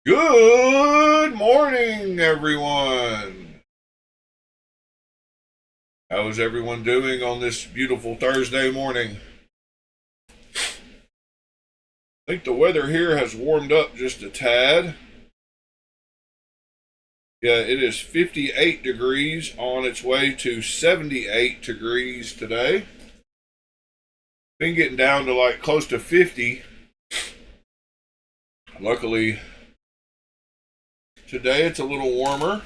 Good morning, everyone. How is everyone doing on this beautiful Thursday morning? I think the weather here has warmed up just a tad. Yeah, it is 58 degrees on its way to 78 degrees today. Been getting down to like close to 50. Luckily, today it's a little warmer.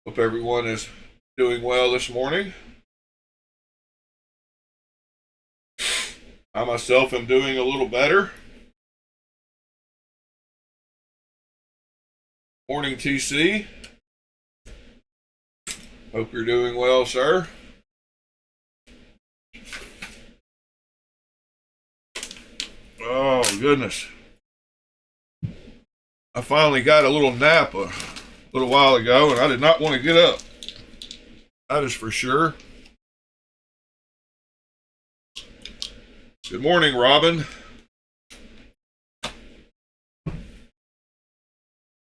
Hope everyone is doing well this morning. I myself am doing a little better. Morning, TC. Hope you're doing well, sir. Oh, goodness. I finally got a little nap a little while ago, and I did not want to get up. That is for sure. Good morning, Robin.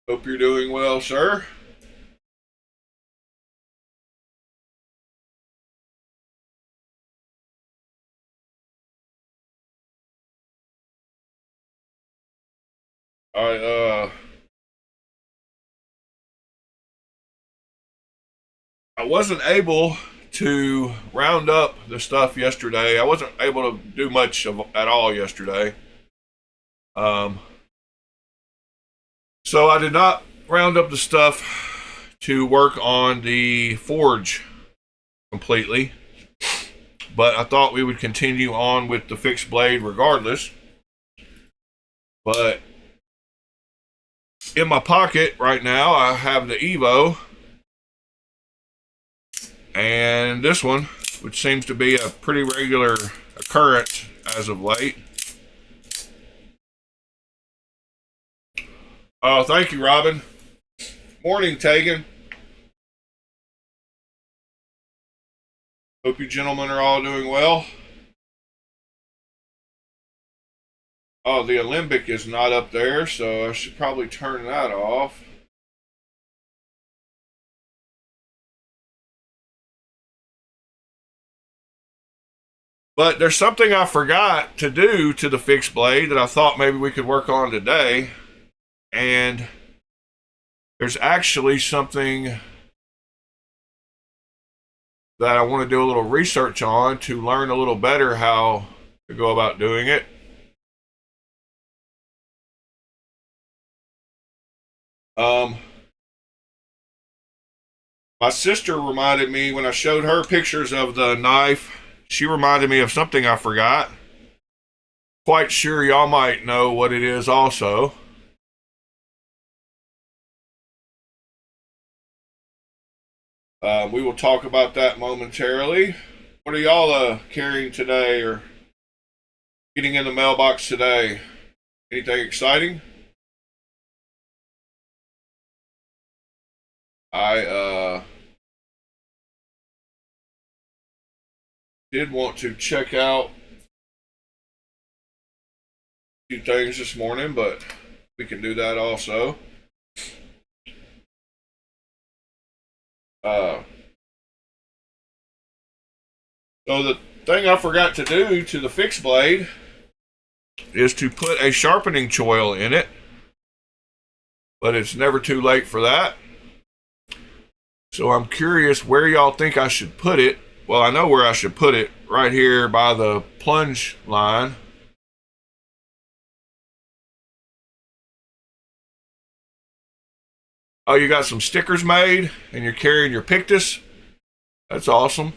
Hope you're doing well, sir. I wasn't able to round up the stuff yesterday. I wasn't able to do much at all yesterday. So I did not round up the stuff to work on the forge completely. But I thought we would continue on with the fixed blade regardless. But in my pocket right now, I have the Evo and this one, which seems to be a pretty regular occurrence as of late. Oh, thank you, Robin. Morning, Tegan. Hope you gentlemen are all doing well. Oh, the Olympic is not up there, so I should probably turn that off. But there's something I forgot to do to the fixed blade that I thought maybe we could work on today. And there's actually something that I want to do a little research on to learn a little better how to go about doing it. My sister reminded me when I showed her pictures of the knife, she reminded me of something I forgot. Quite sure y'all might know what it is also. We will talk about that momentarily. What are y'all carrying today or getting in the mailbox today? Anything exciting? I did want to check out a few things this morning, but we can do that also. So the thing I forgot to do to the fixed blade is to put a sharpening choil in it, but it's never too late for that. So I'm curious where y'all think I should put it. Well, I know where I should put it, right here by the plunge line. Oh, you got some stickers made and you're carrying your Pictus? That's awesome.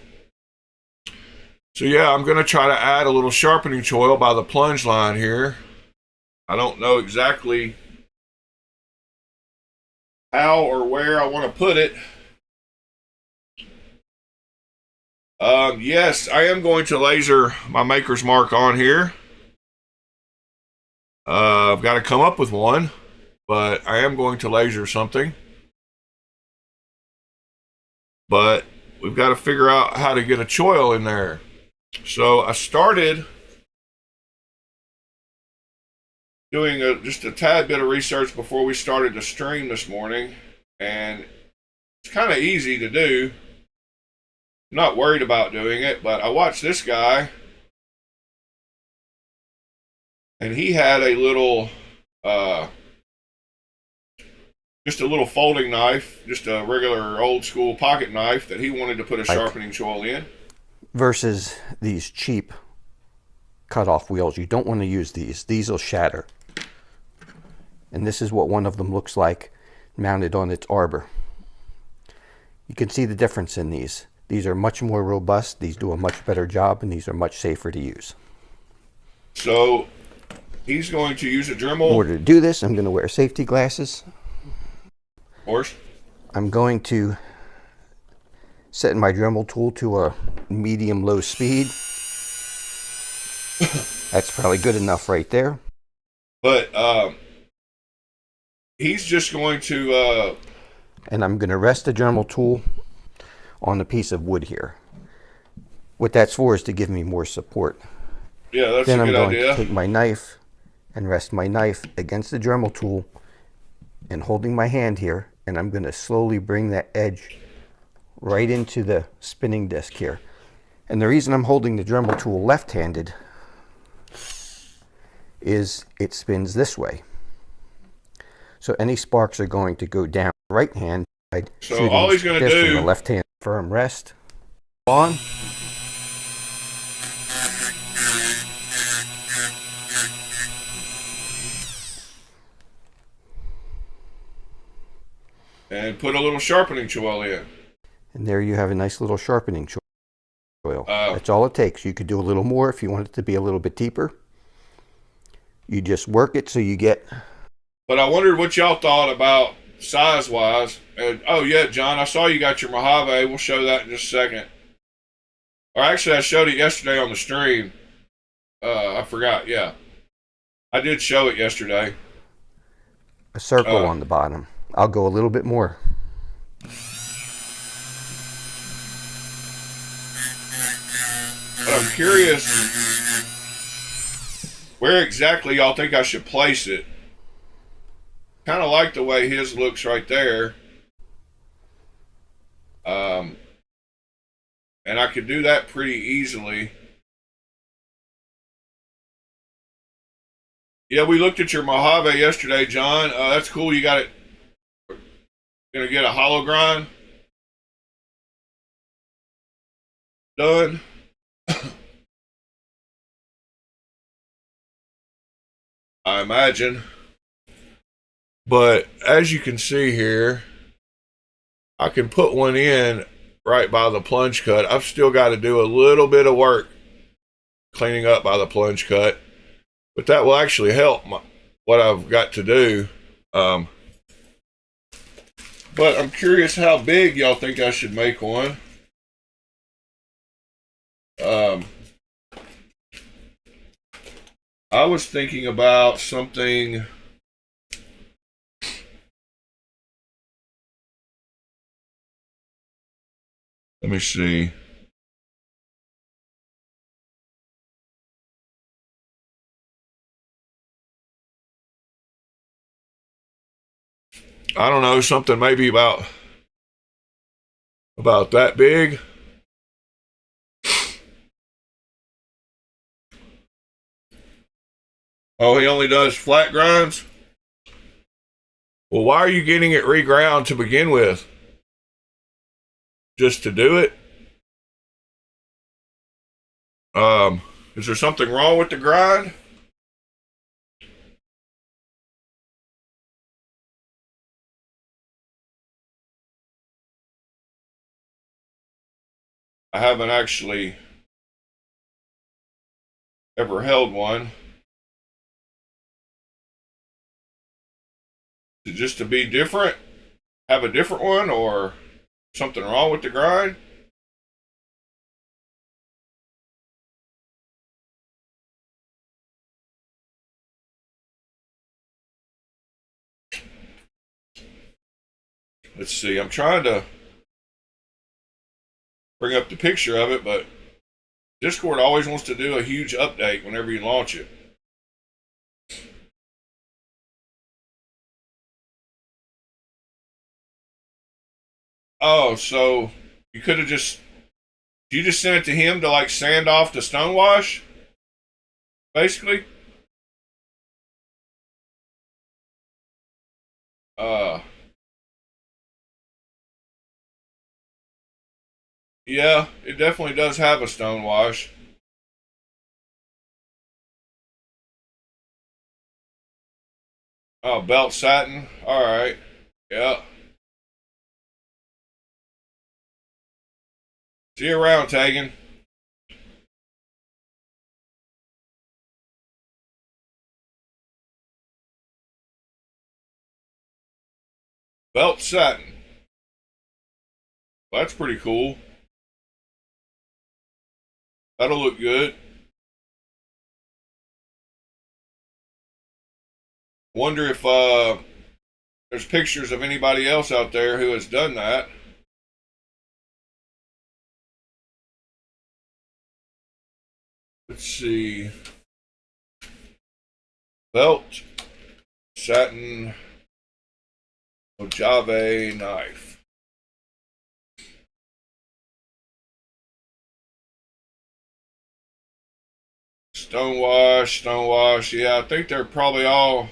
So yeah, I'm going to try to add a little sharpening choil by the plunge line here. I don't know exactly how or where I want to put it. Yes, I am going to laser my maker's mark on here. I've got to come up with one, but I am going to laser something. But we've got to figure out how to get a choil in there. So I started doing just a tad bit of research before we started the stream this morning, and it's kind of easy to do. I'm not worried about doing it, but I watched this guy, and he had a little, just a little folding knife, just a regular old school pocket knife that he wanted to put a sharpening choil in. Versus these cheap cutoff wheels. You don't want to use these. These will shatter. And this is what one of them looks like mounted on its arbor. You can see the difference in these. These are much more robust. These do a much better job, and these are much safer to use. So he's going to use a Dremel. In order to do this, I'm going to wear safety glasses. Of course. I'm going to set my Dremel tool to a medium-low speed. That's probably good enough right there. But he's just going to... and I'm going to rest the Dremel tool on a piece of wood here. What that's for is to give me more support. Yeah, that's then a good idea. Then I'm going to take my knife and rest my knife against the Dremel tool and holding my hand here, and I'm going to slowly bring that edge right into the spinning disc here. And the reason I'm holding the Dremel tool left-handed is it spins this way. So any sparks are going to go down the right hand side. So all he's going to do... from the left hand firm rest. On. And put a little sharpening choil in. And there you have a nice little sharpening choil. That's all it takes. You could do a little more if you want it to be a little bit deeper. You just work it so you get... But I wondered what y'all thought about size-wise. And, oh, yeah, John, I saw you got your Mojave. We'll show that in just a second. Or actually, I showed it yesterday on the stream. I forgot, yeah. I did show it yesterday. A circle on the bottom. I'll go a little bit more. But I'm curious where exactly y'all think I should place it. Kind of like the way his looks right there. And I could do that pretty easily. Yeah, we looked at your Mojave yesterday, John. That's cool. You got it. Gonna get a hollow grind done. I imagine. But as you can see here, I can put one in right by the plunge cut. I've still got to do a little bit of work cleaning up by the plunge cut, but that will actually help what I've got to do. But I'm curious how big y'all think I should make one. I was thinking about something... Let me see. I don't know, something maybe about that big. Oh, he only does flat grinds? Well, why are you getting it reground to begin with? Just to do it? Is there something wrong with the grind? I haven't actually ever held one. Is it just to be different? Have a different one, or something wrong with the grind? Let's see, I'm trying to bring up the picture of it, but Discord always wants to do a huge update whenever you launch it. Oh, so you could have you just sent it to him to like sand off the stonewash, basically. Uh, yeah, it definitely does have a stonewash. Oh, belt satin. All right. Yeah. See you around, Tegan. Belt satin. Well, that's pretty cool. That'll look good. Wonder if there's pictures of anybody else out there who has done that. Let's see. Belt satin Mojave knife. Stonewash, stonewash. Yeah, I think they're probably all.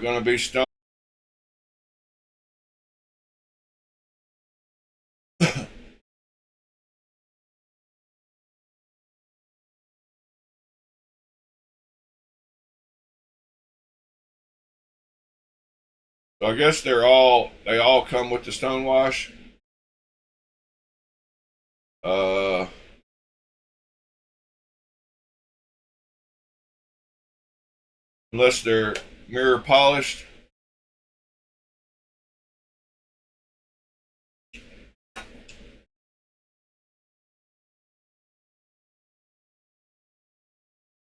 Gonna be stone. So I guess they all come with the stonewash. Uh, Unless they're mirror polished.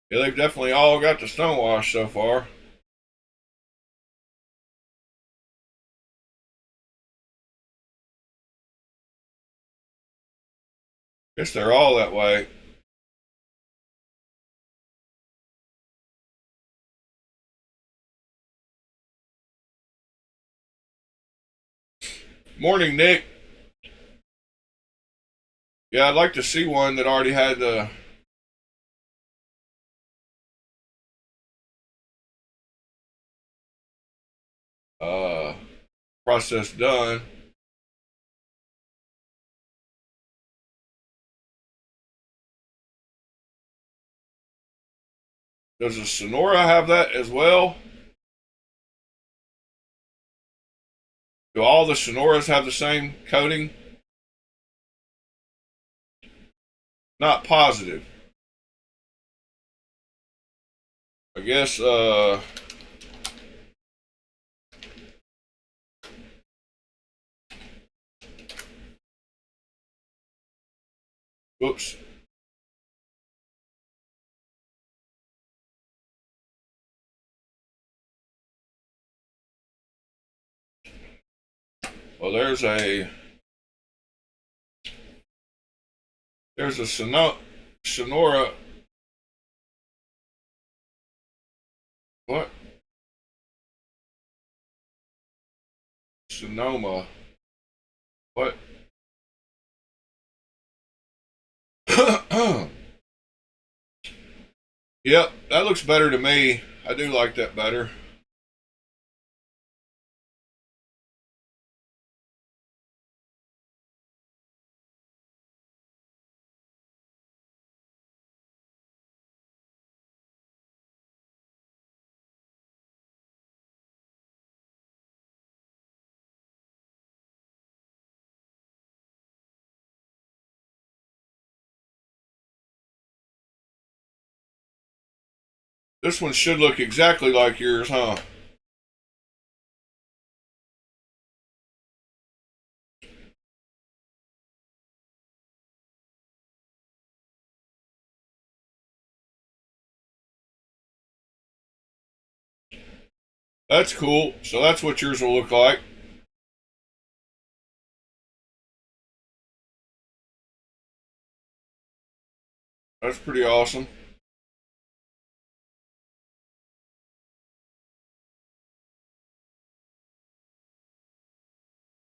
Yeah, they've definitely all got the stonewash so far. Guess they're all that way. Morning, Nick. Yeah, I'd like to see one that already had the uh, process done. Does the Sonora have that as well? Do all the Sonoras have the same coating? Not positive. I guess whoops. Well, there's a Sonora. What? Sonoma. What? Yep, that looks better to me. I do like that better. This one should look exactly like yours, huh? That's cool. So that's what yours will look like. That's pretty awesome.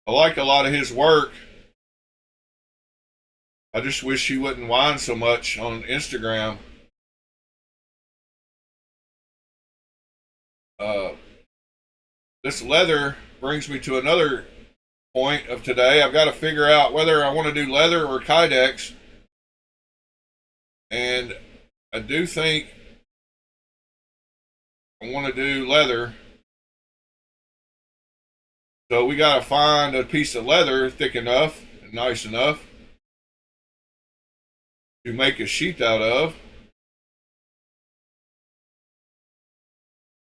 I like a lot of his work. I just wish he wouldn't whine so much on Instagram. This leather brings me to another point of today. I've got to figure out whether I want to do leather or kydex. And I do think I want to do leather. So we got to find a piece of leather thick enough and nice enough to make a sheath out of.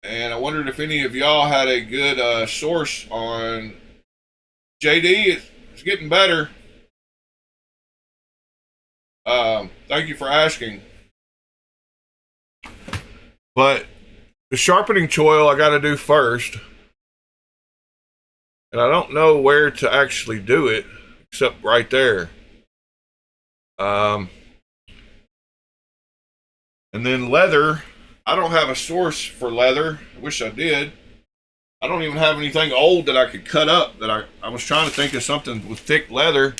And I wondered if any of y'all had a good source on JD. It's getting better. Thank you for asking. But the sharpening choil I got to do first. And I don't know where to actually do it except right there. And then leather. I don't have a source for leather. I wish I did. I don't even have anything old that I could cut up. That I was trying to think of something with thick leather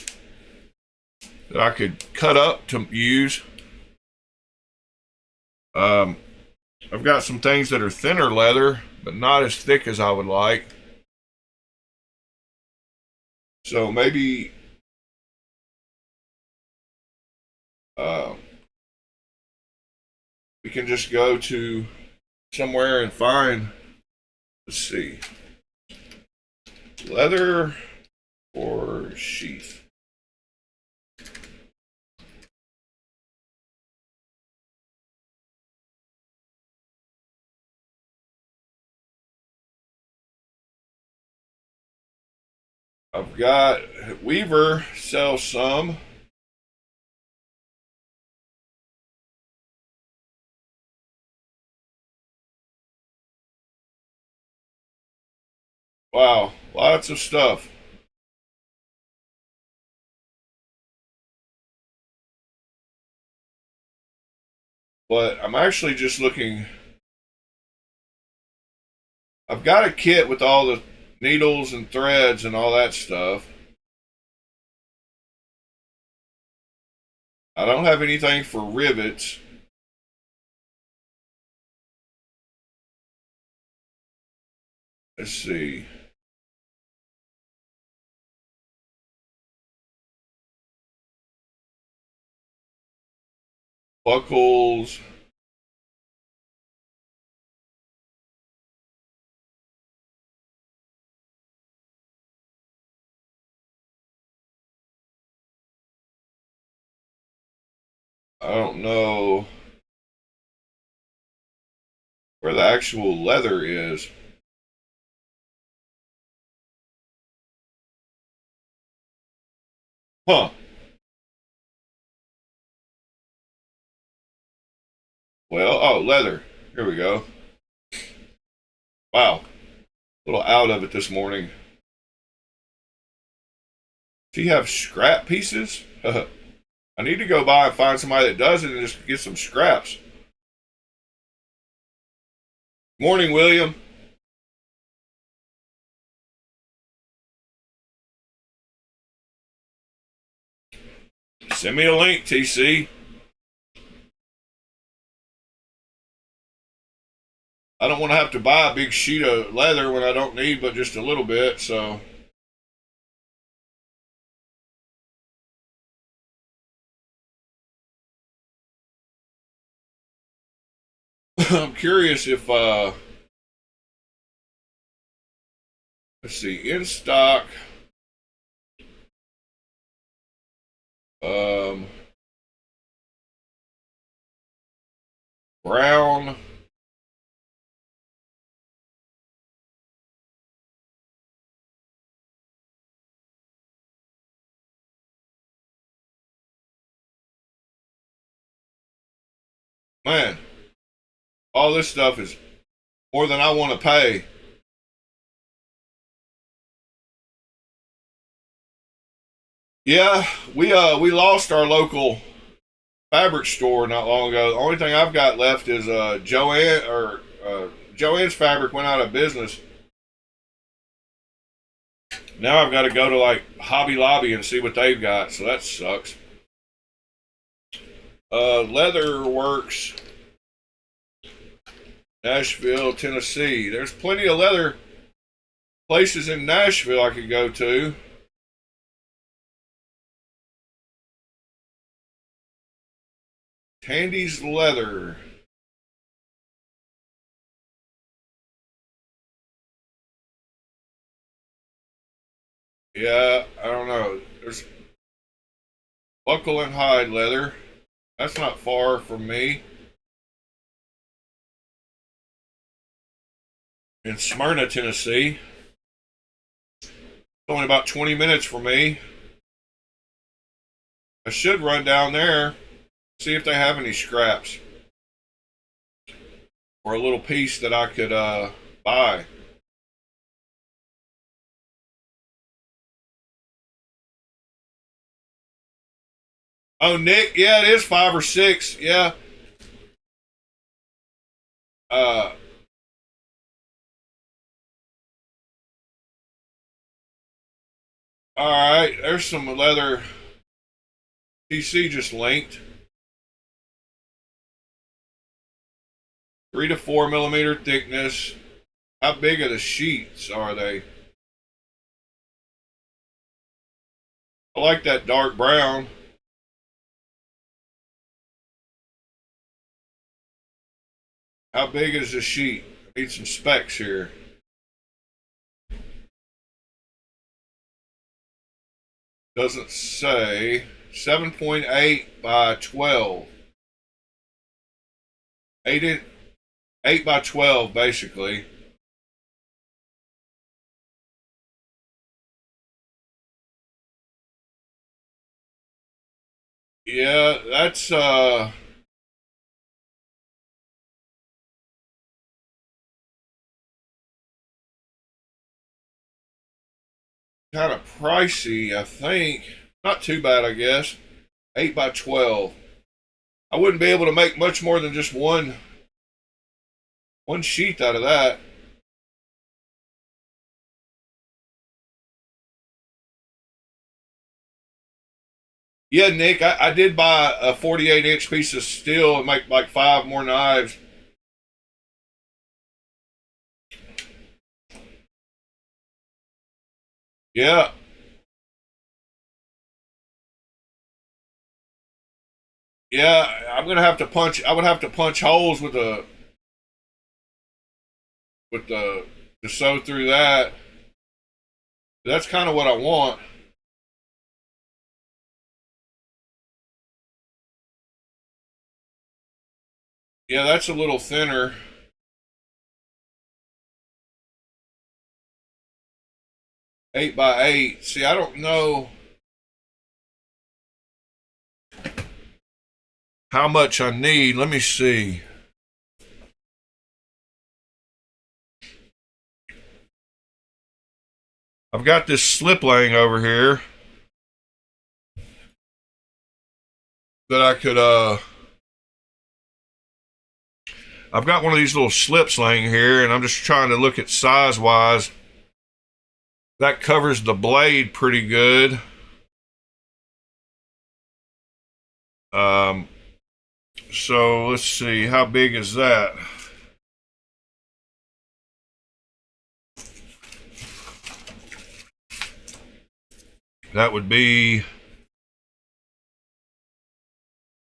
that I could cut up to use. I've got some things that are thinner leather, but not as thick as I would like. So maybe we can just go to somewhere and find, let's see, leather or sheath. I've got Weaver sells some. Wow, lots of stuff. But I'm actually just looking. I've got a kit with all the needles and threads and all that stuff. I don't have anything for rivets. Let's see. Buckles. I don't know where the actual leather is. Huh. Well, oh, leather. Here we go. Wow. A little out of it this morning. Do you have scrap pieces? I need to go by and find somebody that does it and just get some scraps. Morning, William. Send me a link, TC. I don't want to have to buy a big sheet of leather when I don't need but just a little bit, so. I'm curious if, let's see, in stock, brown, man, all this stuff is more than I want to pay. Yeah, we lost our local fabric store not long ago. The only thing I've got left is Joann's Fabric went out of business. Now I've got to go to like Hobby Lobby and see what they've got, so that sucks. Leather Works, Nashville, Tennessee. There's plenty of leather places in Nashville I could go to. Tandy's Leather. Yeah, I don't know. There's Buckle and Hide Leather. That's not far from me. In Smyrna, Tennessee. It's only about 20 minutes from me. I should run down there, see if they have any scraps. Or a little piece that I could buy. Oh, Nick, yeah, it is 5 or 6. Yeah. All right, there's some leather. TC just linked. 3 to 4 millimeter thickness. How big are the sheets are they? I like that dark brown. How big is the sheet? I need some specs here. Doesn't say. 7.8 by 12. 8 by 12 basically. Yeah, that's kind of pricey, I think. Not too bad, I guess. 8 by 12. I wouldn't be able to make much more than just one sheath out of that. Yeah, Nick, I did buy a 48-inch piece of steel and make like 5 more knives. Yeah. Yeah, I'm gonna have to punch. I would have to punch holes with the to sew through that. That's kind of what I want. Yeah, that's a little thinner. 8 by 8. See, I don't know how much I need. Let me see. I've got this slip laying over here that I could I've got one of these little slips laying here, and I'm just trying to look at size wise. That covers the blade pretty good. So let's see, how big is that? That would be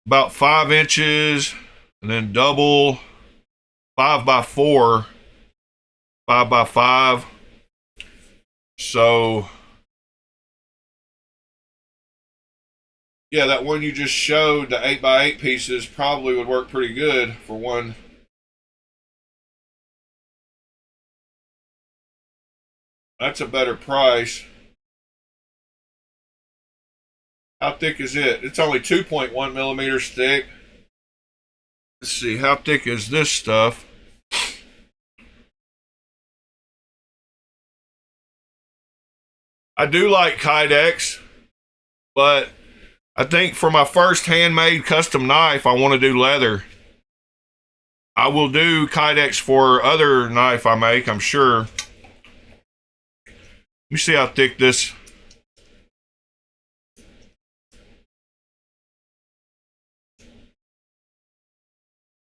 about 5 inches, and then double 5 by 4, 5 by 5. So yeah, that one you just showed, the 8 by 8 pieces, probably would work pretty good for one. That's a better price. How thick is it? It's only 2.1 millimeters thick. Let's see, how thick is this stuff? I do like Kydex, but I think for my first handmade custom knife, I want to do leather. I will do Kydex for other knife I make, I'm sure. Let me see how thick this.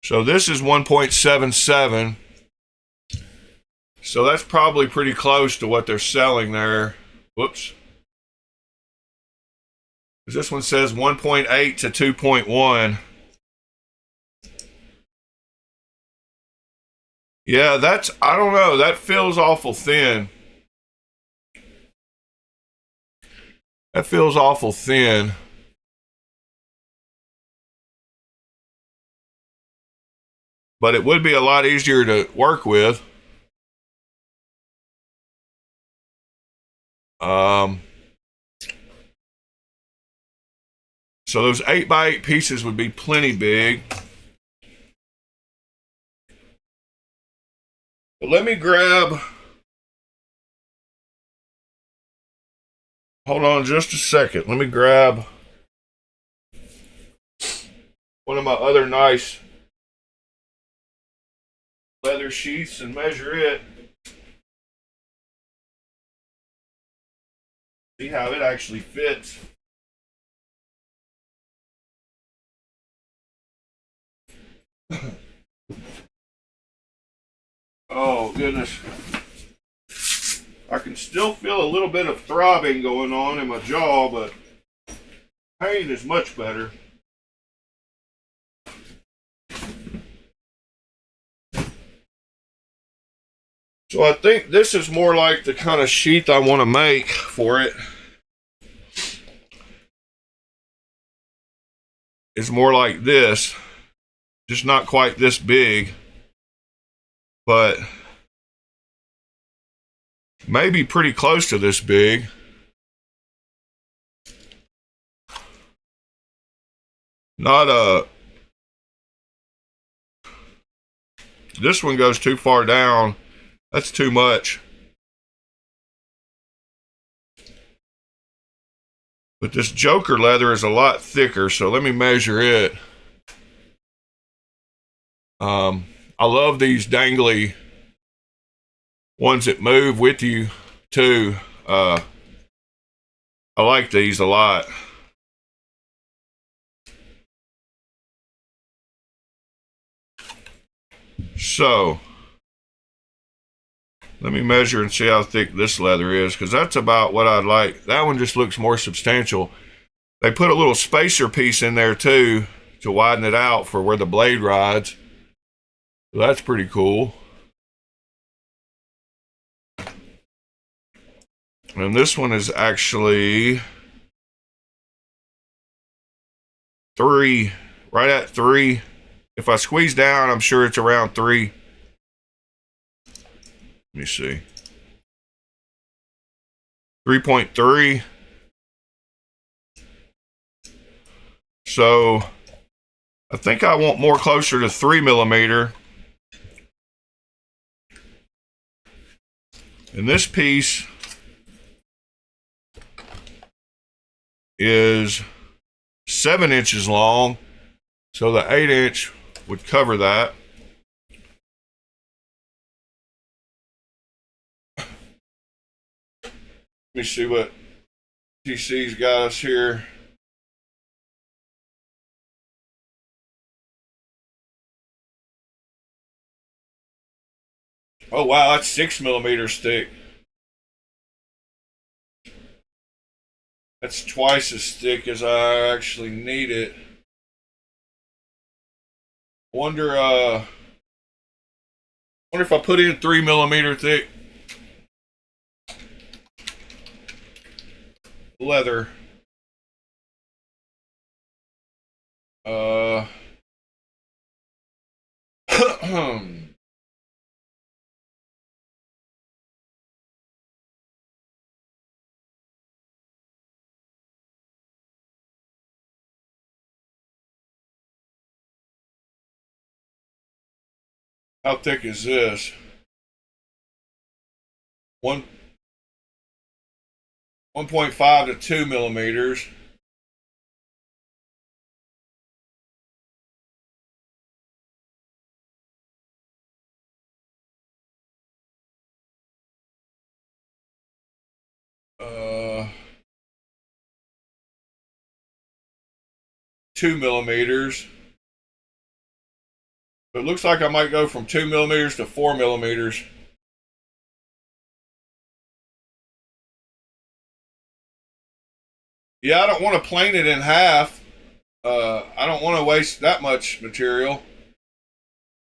So this is 1.77. So that's probably pretty close to what they're selling there. Whoops. This one says 1.8 to 2.1. Yeah, that's, I don't know, that feels awful thin. That feels awful thin. But it would be a lot easier to work with. So those 8x8 pieces would be plenty big. But let me grab, hold on just a second. Let me grab one of my other nice leather sheaths and measure it. See how it actually fits. Oh goodness. I can still feel a little bit of throbbing going on in my jaw, but pain is much better. So I think this is more like the kind of sheath I want to make for it. It's more like this, just not quite this big, but maybe pretty close to this big. Not this one goes too far down. That's too much. But this Joker leather is a lot thicker, so let me measure it. I love these dangly ones that move with you too. I like these a lot. So let me measure and see how thick this leather is, because that's about what I'd like. That one just looks more substantial. They put a little spacer piece in there too to widen it out for where the blade rides. So that's pretty cool. And this one is actually 3, right at 3. If I squeeze down, I'm sure it's around 3. Let me see. 3.3. So I think I want more closer to 3 millimeter. And this piece is 7 inches long, so the 8-inch would cover that. Let me see what TC's got us here. Oh wow, that's 6 millimeters thick. That's twice as thick as I actually need it. Wonder if I put in 3 millimeter thick leather. How thick is this? 1.5 to 2 millimeters. 2 millimeters. But it looks like I might go from 2 millimeters to 4 millimeters. Yeah, I don't want to plane it in half. I don't want to waste that much material.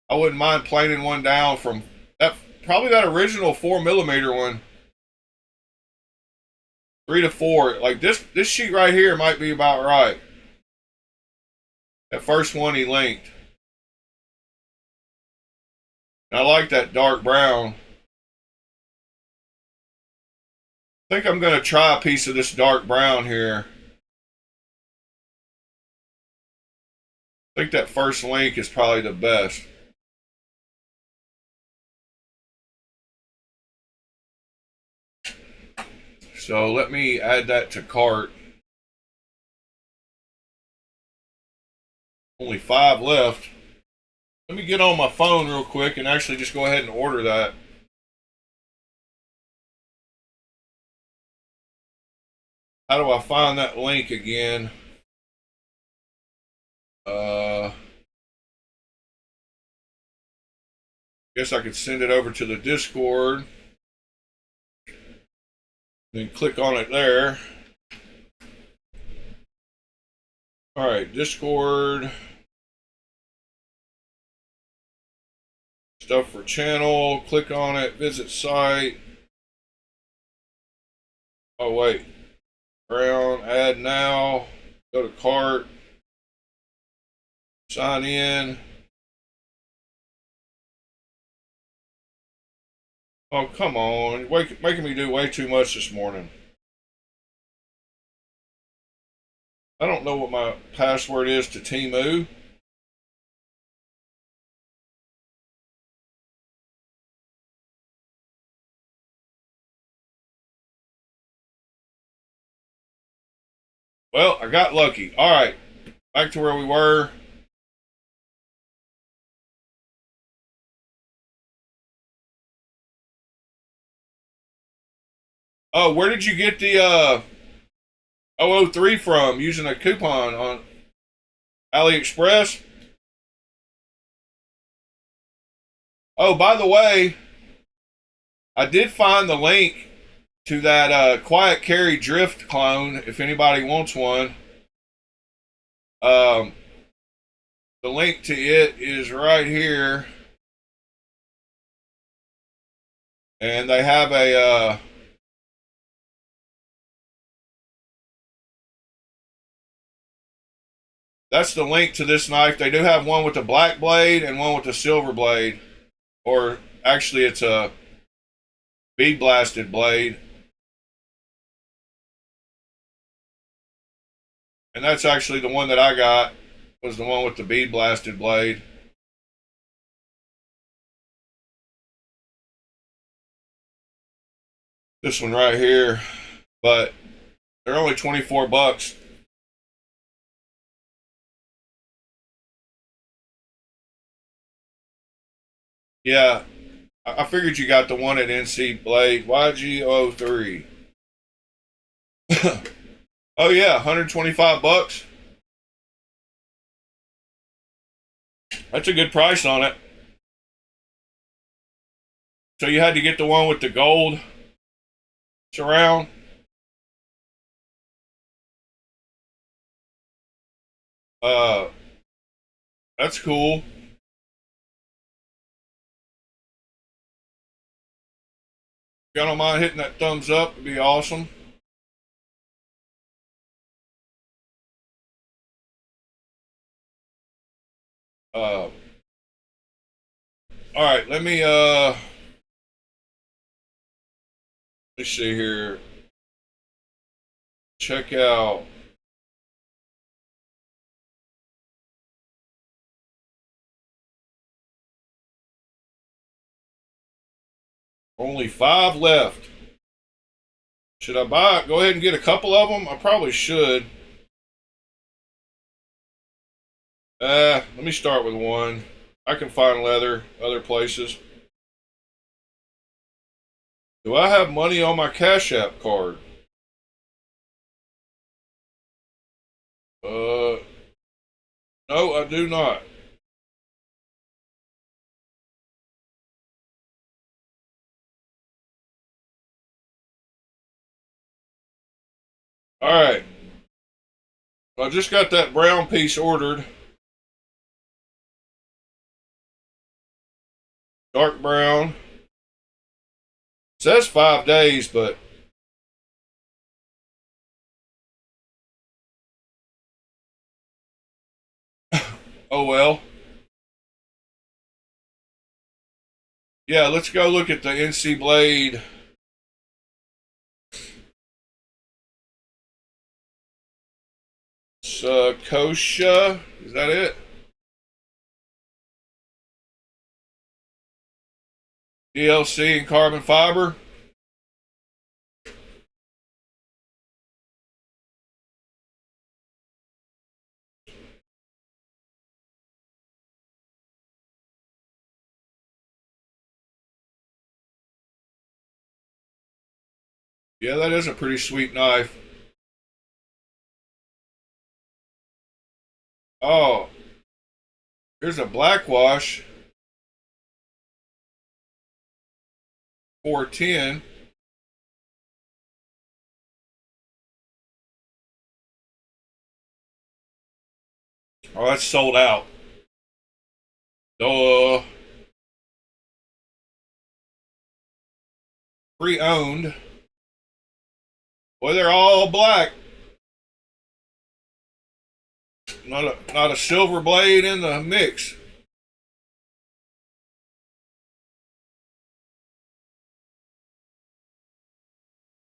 I wouldn't mind planing one down from that, probably that original 4 millimeter one. 3 to 4. Like this sheet right here might be about right. That first one he linked. I like that dark brown. I think I'm going to try a piece of this dark brown here. I think that first link is probably the best. So let me add that to cart. Only 5 left. Let me get on my phone real quick and actually just go ahead and order that. How do I find that link again? Guess I could send it over to the Discord. Then click on it there. Alright, Discord. Stuff for channel. Click on it. Visit site. Oh, wait. Brown. Add now. Go to cart. Sign in. Oh, come on. Making me do way too much this morning. I don't know what my password is to Temu. Well, I got lucky. All right. Back to where we were. Oh, where did you get the 003 from using a coupon on AliExpress? Oh, by the way, I did find the link to that Quiet Carry Drift clone if anybody wants one. The link to it is right here. And they have a that's the link to this knife. They do have one with the black blade and one with the silver blade. Or actually it's a bead blasted blade. And that's actually the one that I got, was the one with the bead blasted blade. This one right here. But they're only 24 bucks. Yeah, I figured you got the one at NC Blade YG03. Oh yeah, 125 bucks. That's a good price on it. So you had to get the one with the gold surround. That's cool. If y'all don't mind hitting that thumbs up, it'd be awesome. All right, let me see here. Check out only 5 left. Should I buy it? Go ahead and get a couple of them? I probably should. Let me start with one. I can find leather other places. Do I have money on my Cash App card? No, I do not. All right. I just got that brown piece ordered. Dark brown. It says 5 days, but oh well. Yeah, let's go look at the NC Blade. Kosha, is that it? DLC and carbon fiber. Yeah, that is a pretty sweet knife. Oh, here's a blackwash. 410. Oh, that's sold out. Pre-owned. Boy, they're all black. Not a silver blade in the mix.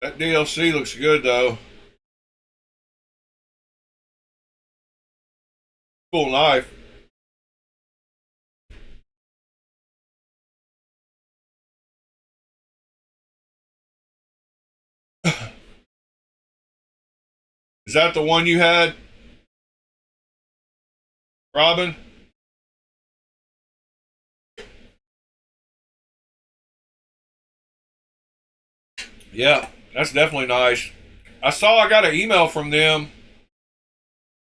That DLC looks good though. Cool knife. Is that the one you had, Robin? Yeah, that's definitely nice. I got an email from them.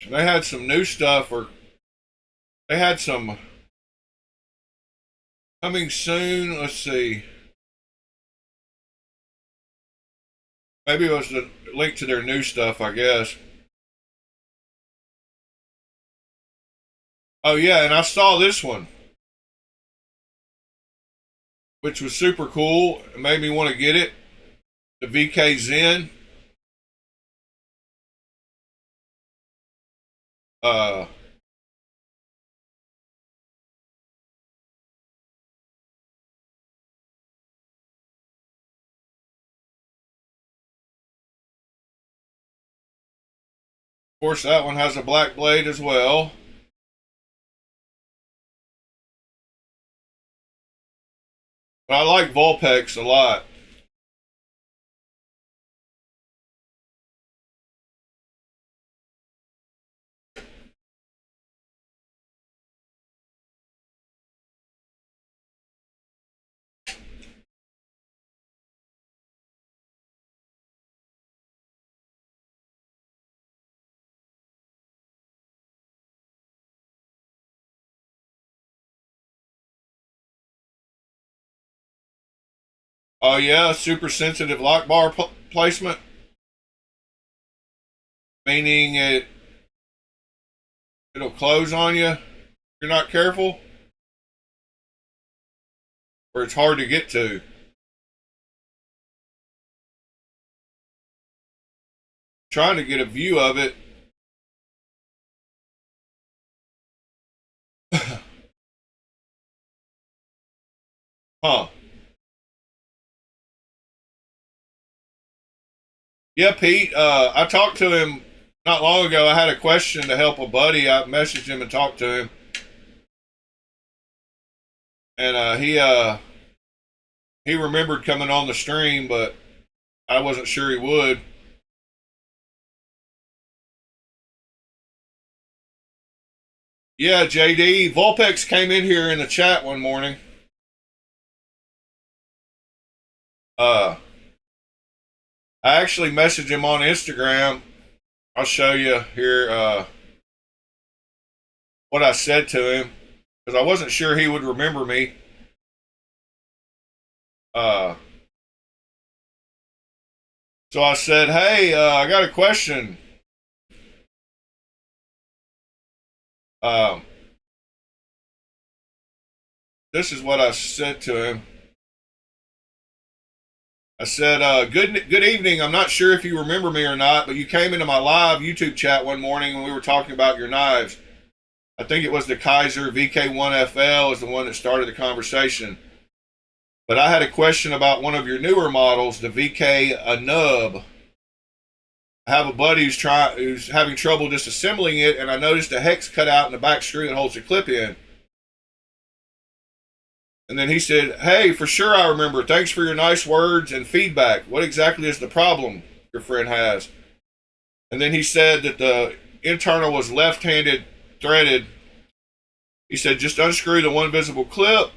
They had some new stuff, or they had some coming soon. Let's see. Maybe it was the link to their new stuff, I guess. Oh, yeah, and I saw this one, which was super cool. It made me want to get it. The VK Zen. Of course, that one has a black blade as well. But I like Vulpex a lot. Oh yeah, super sensitive lock bar placement, meaning it'll close on you if you're not careful, or it's hard to get to. Trying to get a view of it. Huh. Yeah, Pete. I talked to him not long ago. I had a question to help a buddy. I messaged him and talked to him, and he remembered coming on the stream, but I wasn't sure he would. Yeah, JD Vulpex came in here in the chat one morning. I actually messaged him on Instagram. I'll show you here. what I said to him because I wasn't sure he would remember me. So I said, hey, I got a question. This is what I said to him. I said, good evening. I'm not sure if you remember me or not, but you came into my live YouTube chat one morning when we were talking about your knives. I think it was the Kaiser VK1FL is the one that started the conversation. But I had a question about one of your newer models, the VK Nub. I have a buddy who's having trouble disassembling it, and I noticed a hex cut out in the back screw that holds the clip in. And then he said, hey, for sure I remember. Thanks for your nice words and feedback. What exactly is the problem your friend has? And then he said that the internal was left-handed threaded. He said, just unscrew the one visible clip.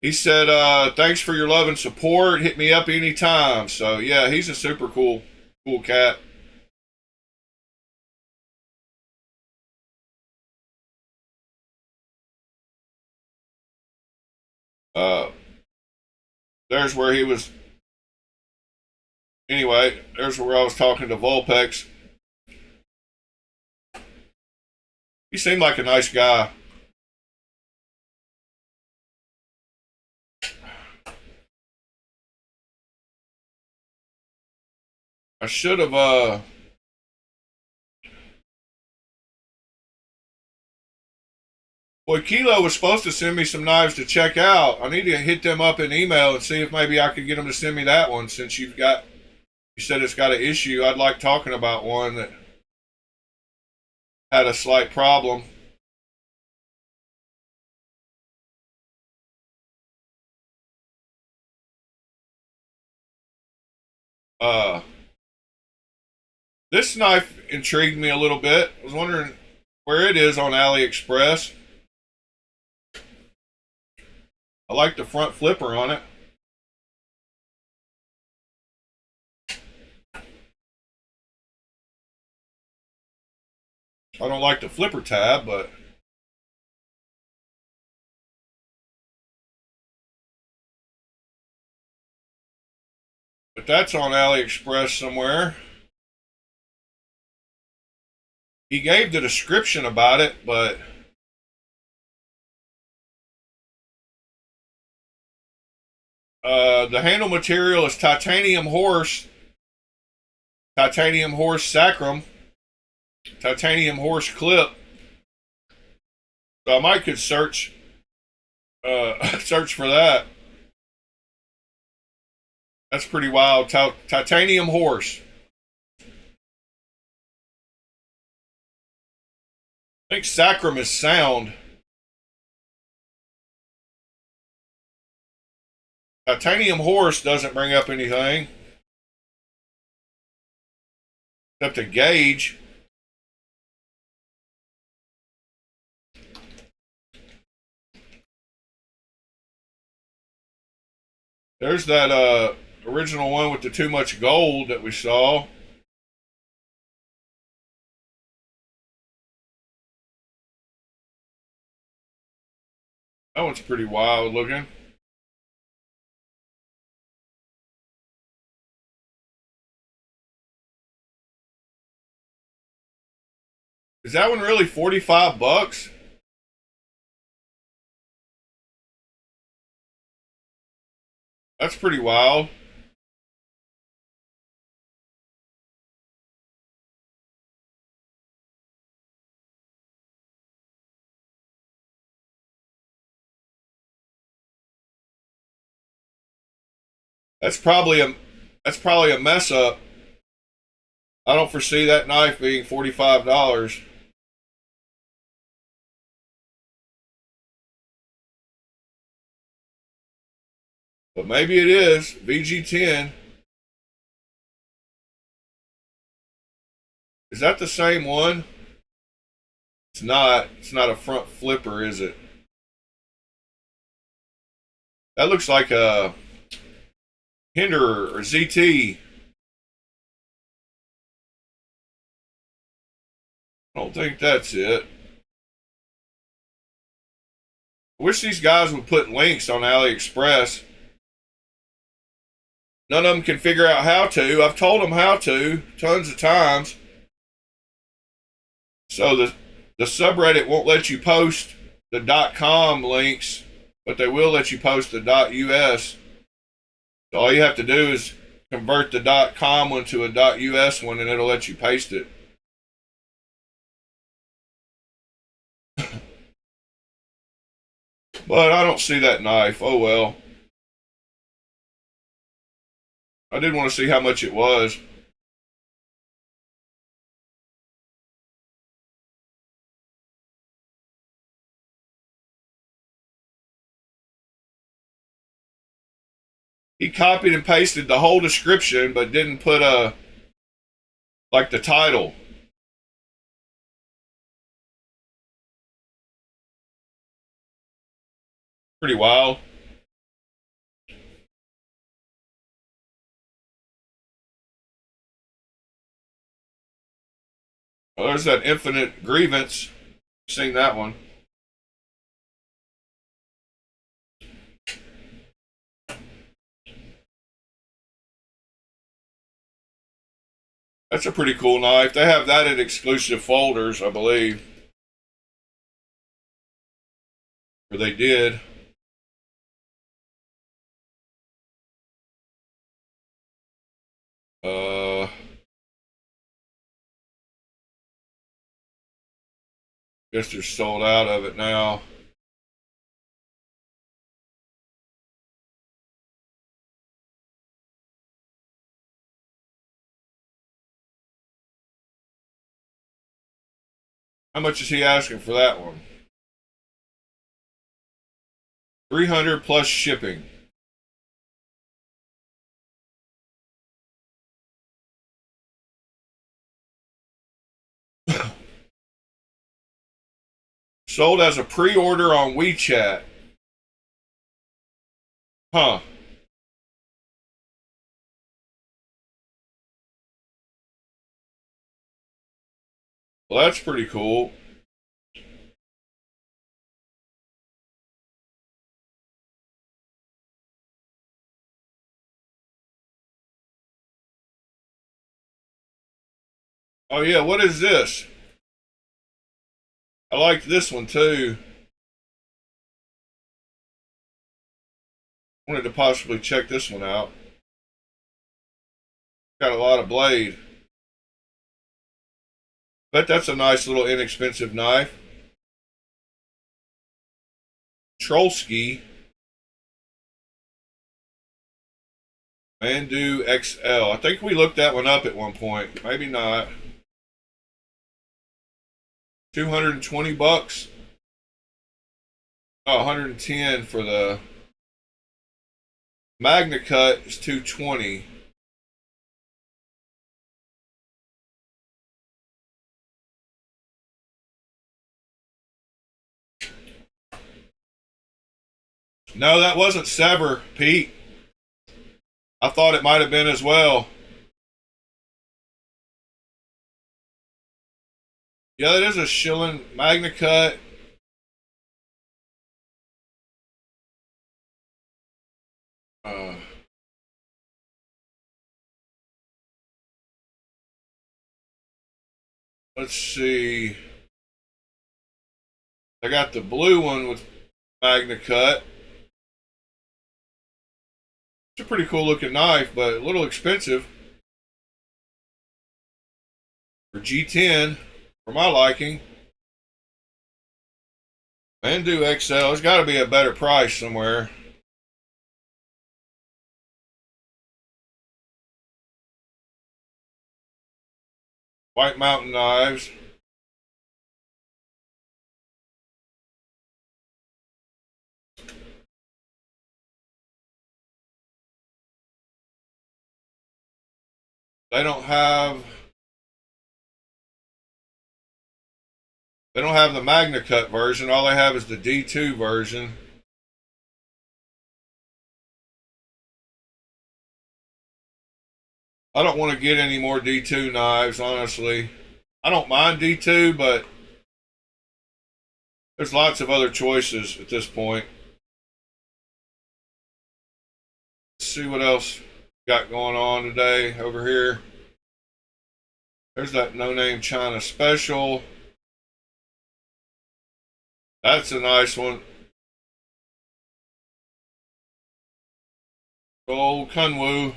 He said, thanks for your love and support. Hit me up anytime. So, yeah, he's a super cool cat. There's where he was. Anyway, there's where I was talking to Vulpex. He seemed like a nice guy. I should have, boy, Kilo was supposed to send me some knives to check out. I need to hit them up in email and see if maybe I could get them to send me that one since you said it's got an issue. I'd like talking about one that had a slight problem. This knife intrigued me a little bit. I was wondering where it is on AliExpress. I like the front flipper on it. I don't like the flipper tab, but that's on AliExpress somewhere. He gave the description about it, but the handle material is titanium horse sacrum, titanium horse clip. So I might could search for that. That's pretty wild. Titanium horse. I think sacrum is sound. Titanium horse doesn't bring up anything except a gauge. There's that original one with the too much gold that we saw. That one's pretty wild looking. Is that one really $45? That's pretty wild. That's probably a mess up. I don't foresee that knife being $45. But maybe it is. VG10. Is that the same one? It's not. It's not a front flipper, is it? That looks like a Hinderer or ZT. I don't think that's it. I wish these guys would put links on AliExpress. None of them can figure out how to. I've told them how to tons of times. So the subreddit won't let you post the .com links, but they will let you post the .us. So all you have to do is convert the .com one to a .us one, and it'll let you paste it. But I don't see that knife. Oh well. I did want to see how much it was. He copied and pasted the whole description, but didn't put like the title. Pretty wild. Well, there's that Infinite Grievance. Seen that one. That's a pretty cool knife. They have that at exclusive folders, I believe. Or they did. Guess they're sold out of it now. How much is he asking for that one? $300 plus shipping. Sold as a pre-order on WeChat. Huh. Well, that's pretty cool. Oh yeah, what is this? I like this one too. Wanted to possibly check this one out. Got a lot of blade. Bet that's a nice little inexpensive knife. Trollski. Mandu XL. I think we looked that one up at one point. Maybe not. 220 bucks. Oh, 110 for the Magna Cut is 220. No, that wasn't Sever, Pete. I thought it might have been as well. Yeah, that is a Schilling Magna Cut. Let's see. I got the blue one with Magna Cut. It's a pretty cool looking knife, but a little expensive for G10 for my liking. Mandu XL. There's got to be a better price somewhere. White Mountain Knives. They don't have the Magna Cut version. All they have is the D2 version. I don't want to get any more D2 knives, honestly. I don't mind D2, but there's lots of other choices at this point. Let's see what else got going on today over here. There's that no-name China special. That's a nice one. Old Kunwu.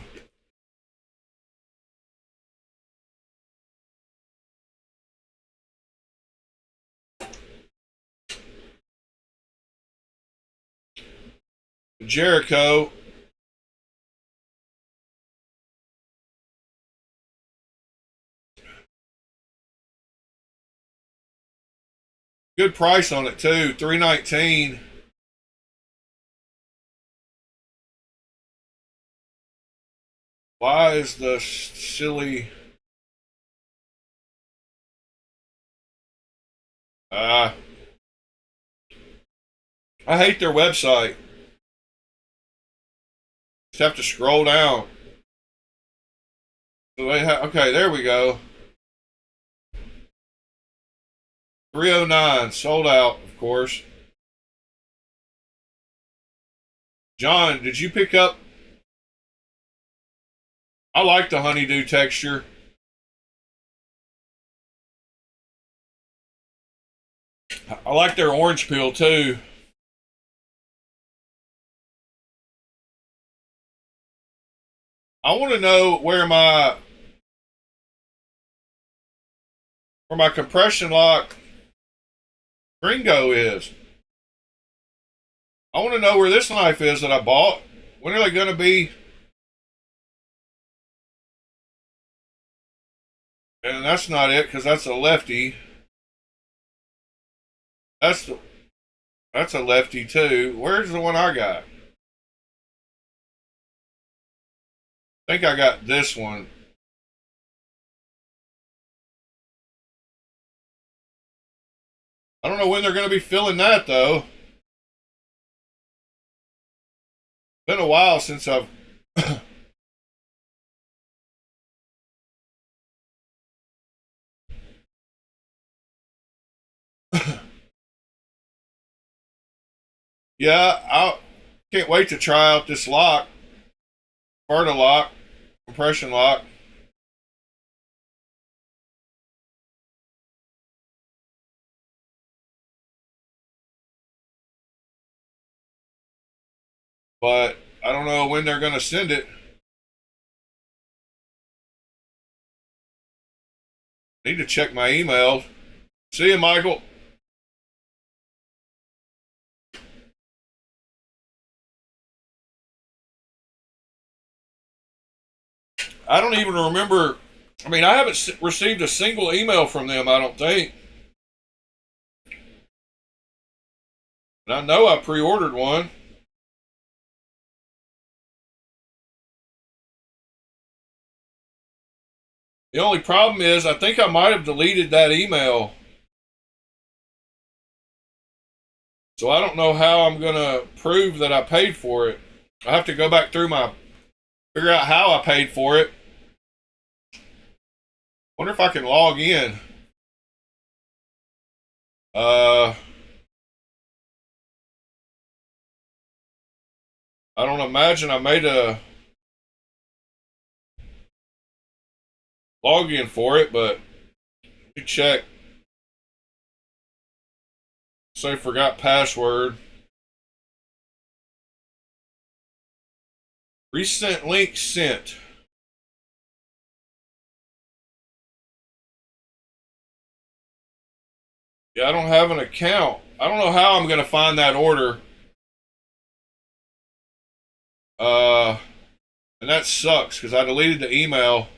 Jericho. Good price on it too, $319. Why is the silly? I hate their website. Just have to scroll down. So they okay, there we go. 309 sold out, of course. John, did you pick up? I like the honeydew texture. I like their orange peel too. I want to know where my compression lock Gringo is. I want to know where this knife is that I bought. When are they going to be? And that's not it, because that's a lefty. That's a lefty too. Where's the one I got? I think I got this one. I don't know when they're going to be filling that though. Been a while since I've yeah, I can't wait to try out this lock. Sparta lock, compression lock. But I don't know when they're going to send it. Need to check my email. See you, Michael. I don't even remember. I mean, I haven't received a single email from them, I don't think. And I know I pre-ordered one. The only problem is I think I might have deleted that email. So I don't know how I'm going to prove that I paid for it. I have to go back through figure out how I paid for it. Wonder if I can log in. I don't imagine I made a login for it, but you check. Say forgot password. Recent link sent. Yeah, I don't have an account. I don't know how I'm going to find that order. And that sucks because I deleted the email.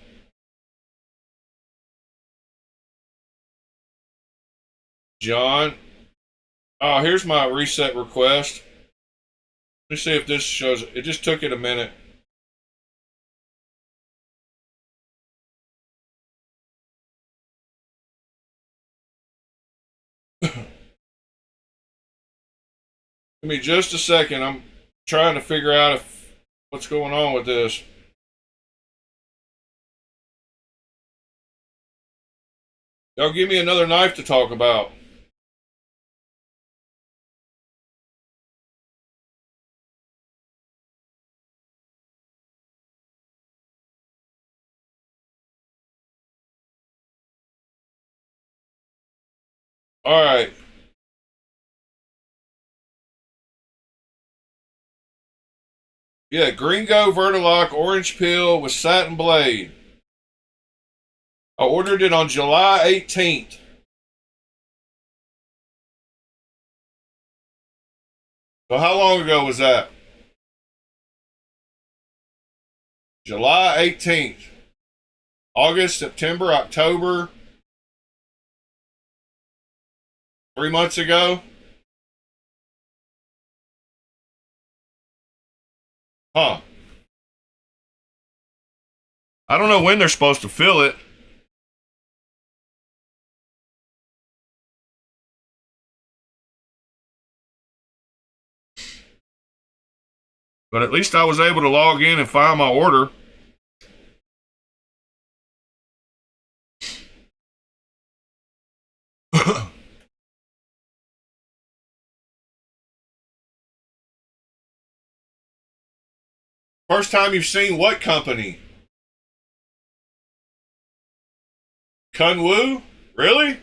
John. Oh, here's my reset request. Let me see if this shows. It just took it a minute. Give me just a second. I'm trying to figure out what's going on with this. Y'all give me another knife to talk about. All right. Yeah, Gringo Vertilock Orange Peel with satin blade. I ordered it on July 18th. So how long ago was that? July 18th. August, September, October. 3 months ago. Huh. I don't know when they're supposed to fill it. But at least I was able to log in and find my order. First time you've seen what company? Kunwu? Really?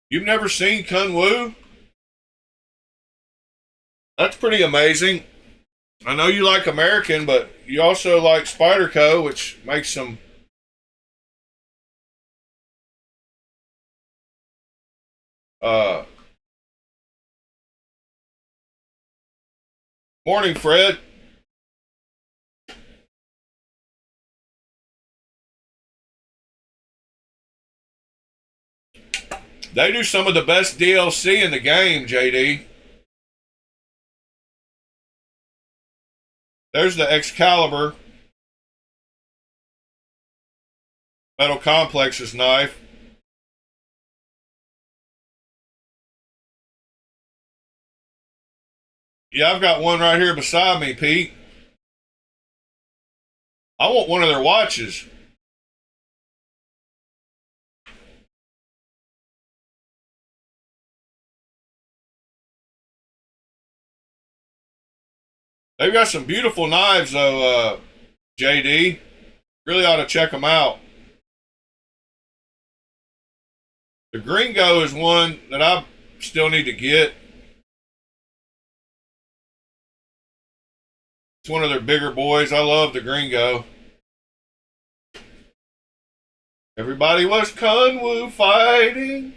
You've never seen Kunwu? That's pretty amazing. I know you like American, but you also like Spyderco, which makes some morning, Fred. They do some of the best DLC in the game, JD. There's the Excalibur. Metal Complex's knife. Yeah, I've got one right here beside me, Pete. I want one of their watches. They've got some beautiful knives, though, JD. Really ought to check them out. The Gringo is one that I still need to get. It's one of their bigger boys. I love the Gringo. Everybody was Kunwu fighting.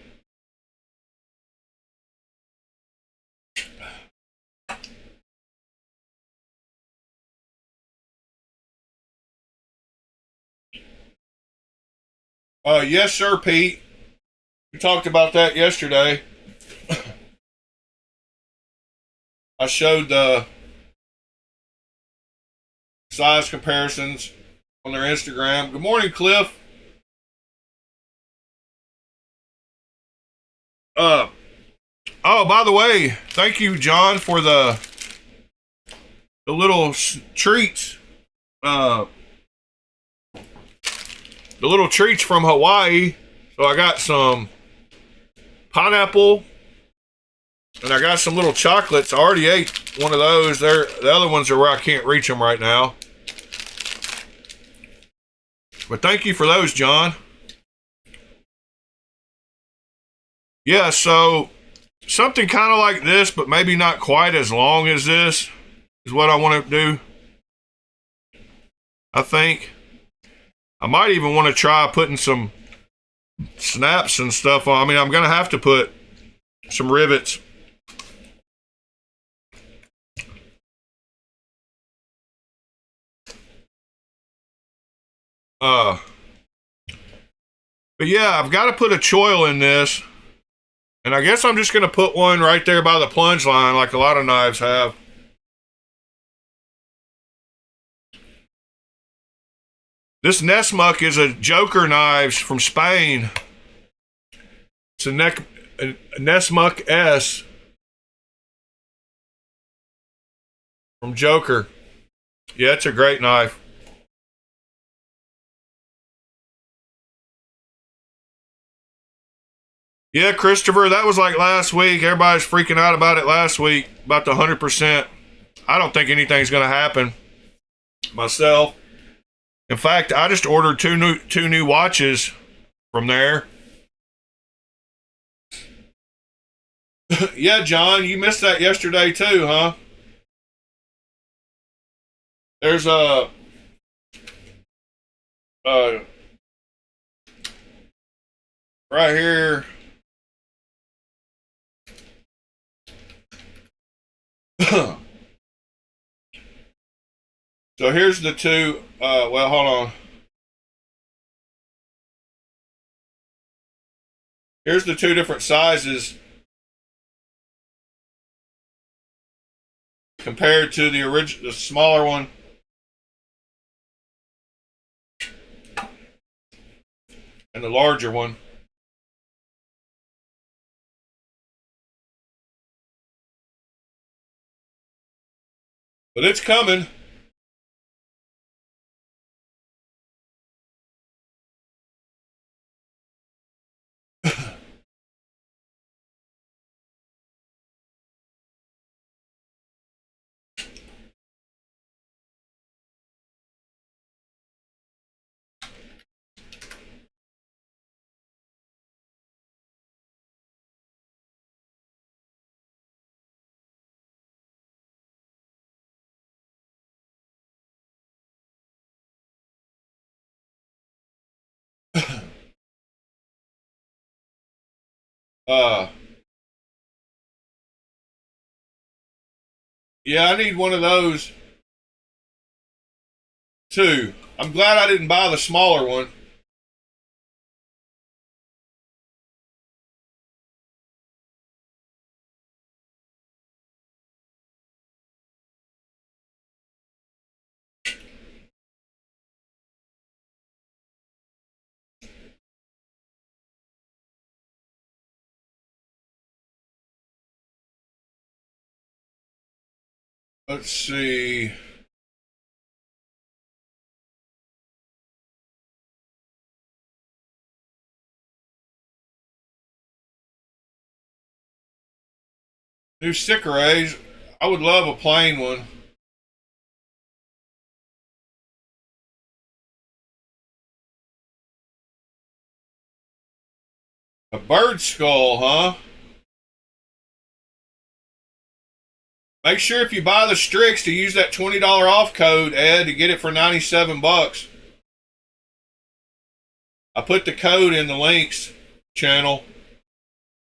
Yes, sir, Pete. We talked about that yesterday. I showed the size comparisons on their Instagram. Good morning, Cliff. Oh, by the way, thank you, John, for the little treats. The little treats from Hawaii. So I got some pineapple, and I got some little chocolates. I already ate one of those. The other ones are where I can't reach them right now. But thank you for those, John. Yeah, so something kind of like this, but maybe not quite as long as this is what I want to do. I think I might even want to try putting some snaps and stuff on. I mean, I'm going to have to put some rivets. But yeah, I've got to put a choil in this. And I guess I'm just going to put one right there by the plunge line like a lot of knives have. This Nesmuck is a Joker knives from Spain. It's a Nesmuck S from Joker. Yeah, it's a great knife. Yeah, Christopher, that was like last week. Everybody's freaking out about it last week, about the 100%. I don't think anything's going to happen myself. In fact, I just ordered two new watches from there. Yeah, John, you missed that yesterday too, huh? There's a right here. So here's the two. Well, hold on. Here's the two different sizes compared to the smaller one. And the larger one. But it's coming. uh yeah, I need one of those too. I'm glad I didn't buy the smaller one. Let's see. New sticker rays. I would love a plain one. A bird skull, huh? Make sure if you buy the Strix to use that $20 off code, Ed, to get it for 97 bucks. I put the code in the links channel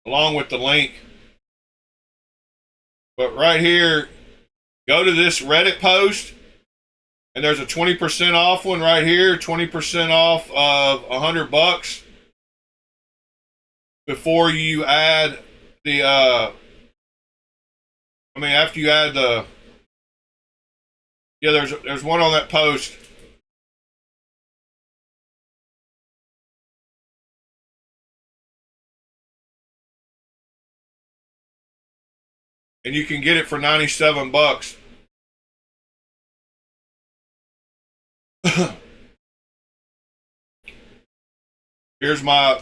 along with the link. But right here, go to this Reddit post, and there's a 20% off one right here, 20% off of 100 bucks before you add the after you add the, yeah, there's one on that post. And you can get it for 97 bucks. Here's my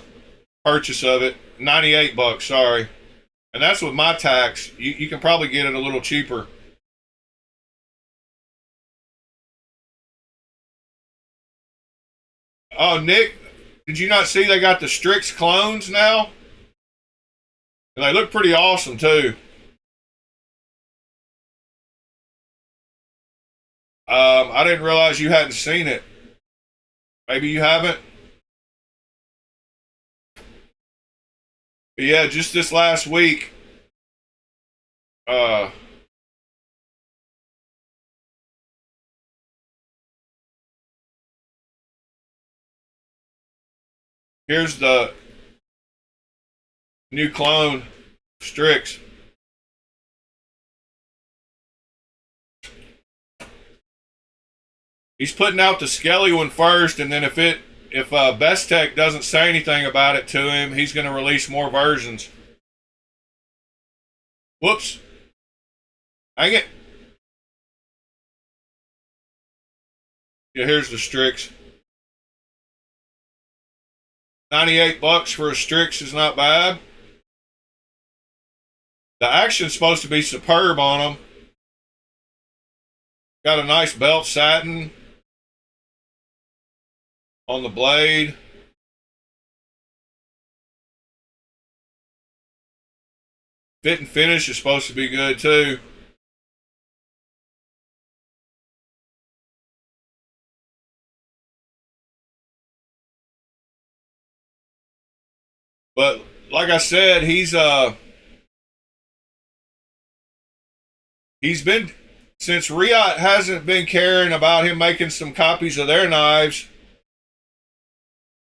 purchase of it. 98 bucks, sorry. And that's with my tax. You can probably get it a little cheaper. Oh, Nick, did you not see they got the Strix clones now? And they look pretty awesome too. I didn't realize you hadn't seen it. Maybe you haven't. But yeah, just this last week. Here's the new clone Strix. He's putting out the Skelly one first, and then if Best Tech doesn't say anything about it to him, he's going to release more versions. Whoops. Hang it. Yeah, here's the Strix. $98 for a Strix is not bad. The action's supposed to be superb on them. Got a nice belt satin on the blade. Fit and finish is supposed to be good too. But like I said, he's been, since Riot hasn't been caring about him making some copies of their knives,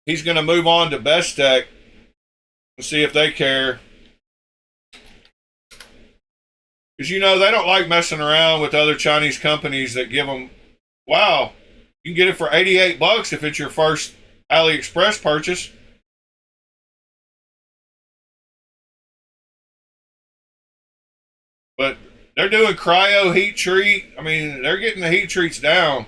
he's going to move on to Bestech and see if they care. Because, you know, they don't like messing around with other Chinese companies that give them, wow, you can get it for $88 if it's your first AliExpress purchase. But they're doing cryo heat treat. I mean, they're getting the heat treats down.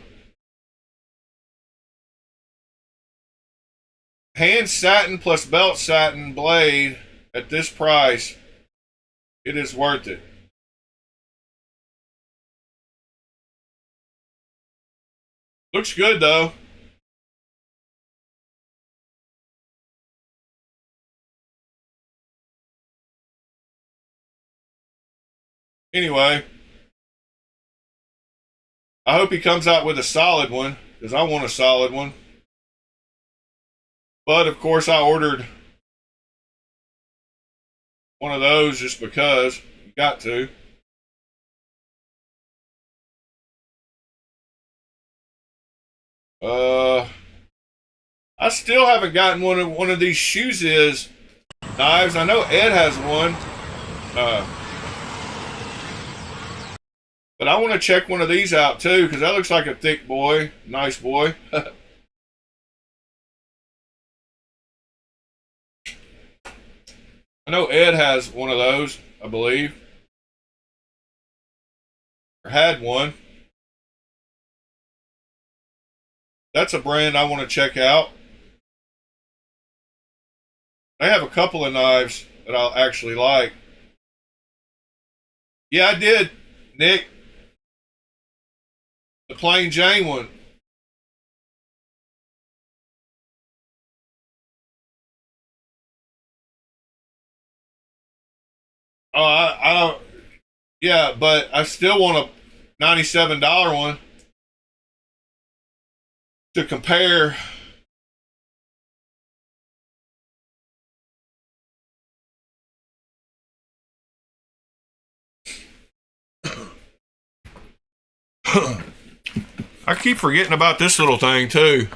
Hand satin plus belt satin blade at this price, it is worth it. Looks good though. Anyway, I hope he comes out with a solid one, because I want a solid one. But of course I ordered one of those just because you got to. I still haven't gotten one of these shoes knives. I know Ed has one. But I want to check one of these out too, because that looks like a thick boy. Nice boy. I know Ed has one of those, I believe. Or had one. That's a brand I want to check out. They have a couple of knives that I'll actually like. Yeah, I did, Nick. The plain Jane one. Oh, I yeah, but I still want a $97 one to compare. I keep forgetting about this little thing too.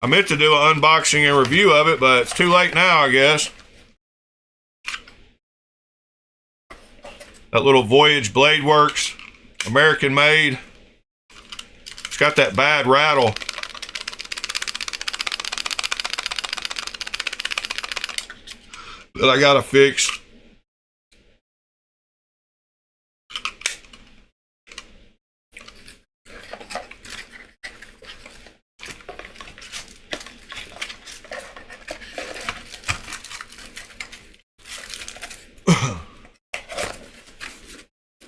I meant to do an unboxing and review of it, but it's too late now, I guess. That little Voyage Blade Works, American made. It's got that bad rattle. That I gotta fix.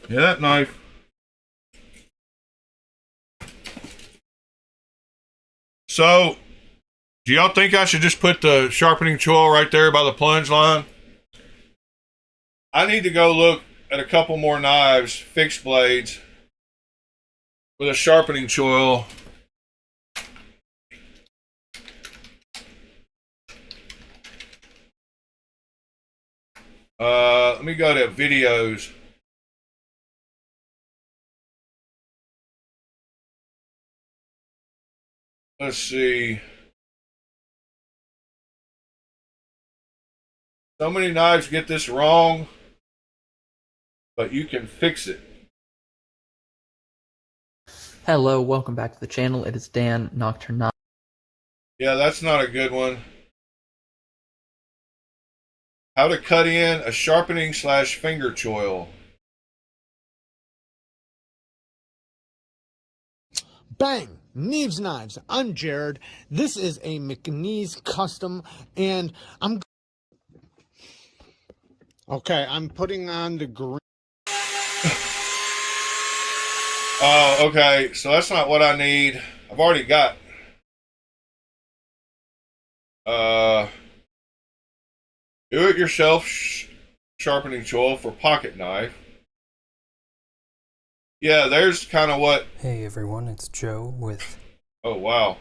Yeah, that knife. So, do y'all think I should just put the sharpening choil right there by the plunge line? I need to go look at a couple more knives, fixed blades, with a sharpening choil. Let me go to videos. Let's see. So many knives get this wrong, but you can fix it. Hello, welcome back to the channel. It is Dan Nocturne. Yeah, that's not a good one. How to cut in a sharpening / finger choil. Bang! Knives Knives. I'm Jared. This is a McNeese custom, and I'm putting on the green. Oh, okay. So that's not what I need. I've already got do-it-yourself sharpening choil for pocket knife. Yeah, there's kind of what. Hey everyone, it's Joe with. Oh wow.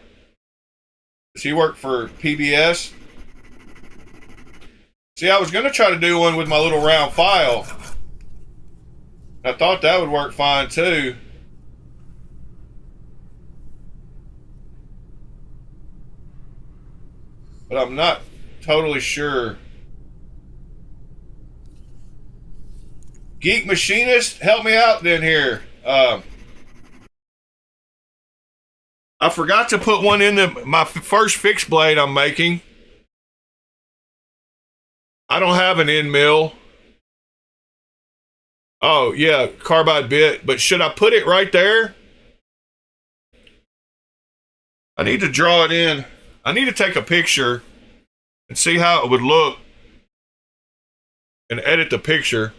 Does he work for PBS? See, I was gonna try to do one with my little round file. I thought that would work fine too. But I'm not totally sure. Geek Machinist, help me out then here. I forgot to put one in my first fixed blade I'm making. I don't have an end mill. Oh, yeah, carbide bit. But should I put it right there? I need to draw it in. I need to take a picture and see how it would look and edit the picture.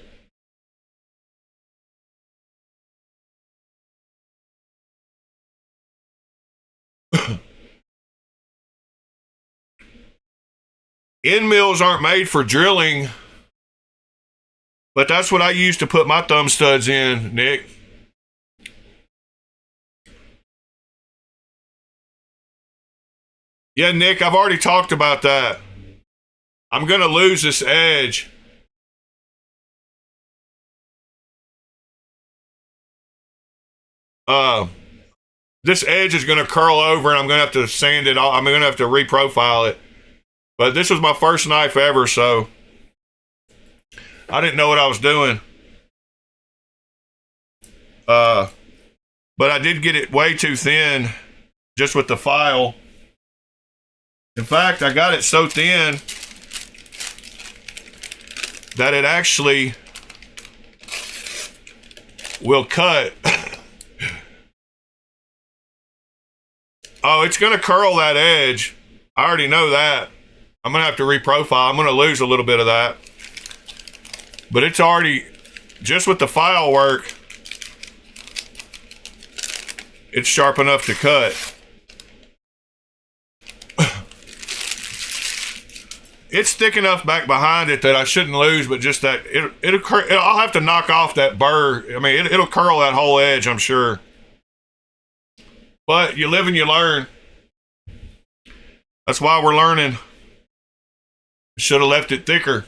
End mills aren't made for drilling, but that's what I use to put my thumb studs in, Nick. Yeah, Nick, I've already talked about that. I'm going to lose this edge. This edge is going to curl over and I'm going to have to sand it off. I'm going to have to reprofile it. But this was my first knife ever, so I didn't know what I was doing. But I did get it way too thin just with the file. In fact, I got it so thin that it actually will cut. Oh, it's going to curl that edge. I already know that. I'm going to have to reprofile. I'm going to lose a little bit of that. But it's already, just with the file work, it's sharp enough to cut. It's thick enough back behind it that I shouldn't lose, but just that, I'll have to knock off that burr. I mean, it'll curl that whole edge, I'm sure. But you live and you learn. That's why we're learning. Should have left it thicker.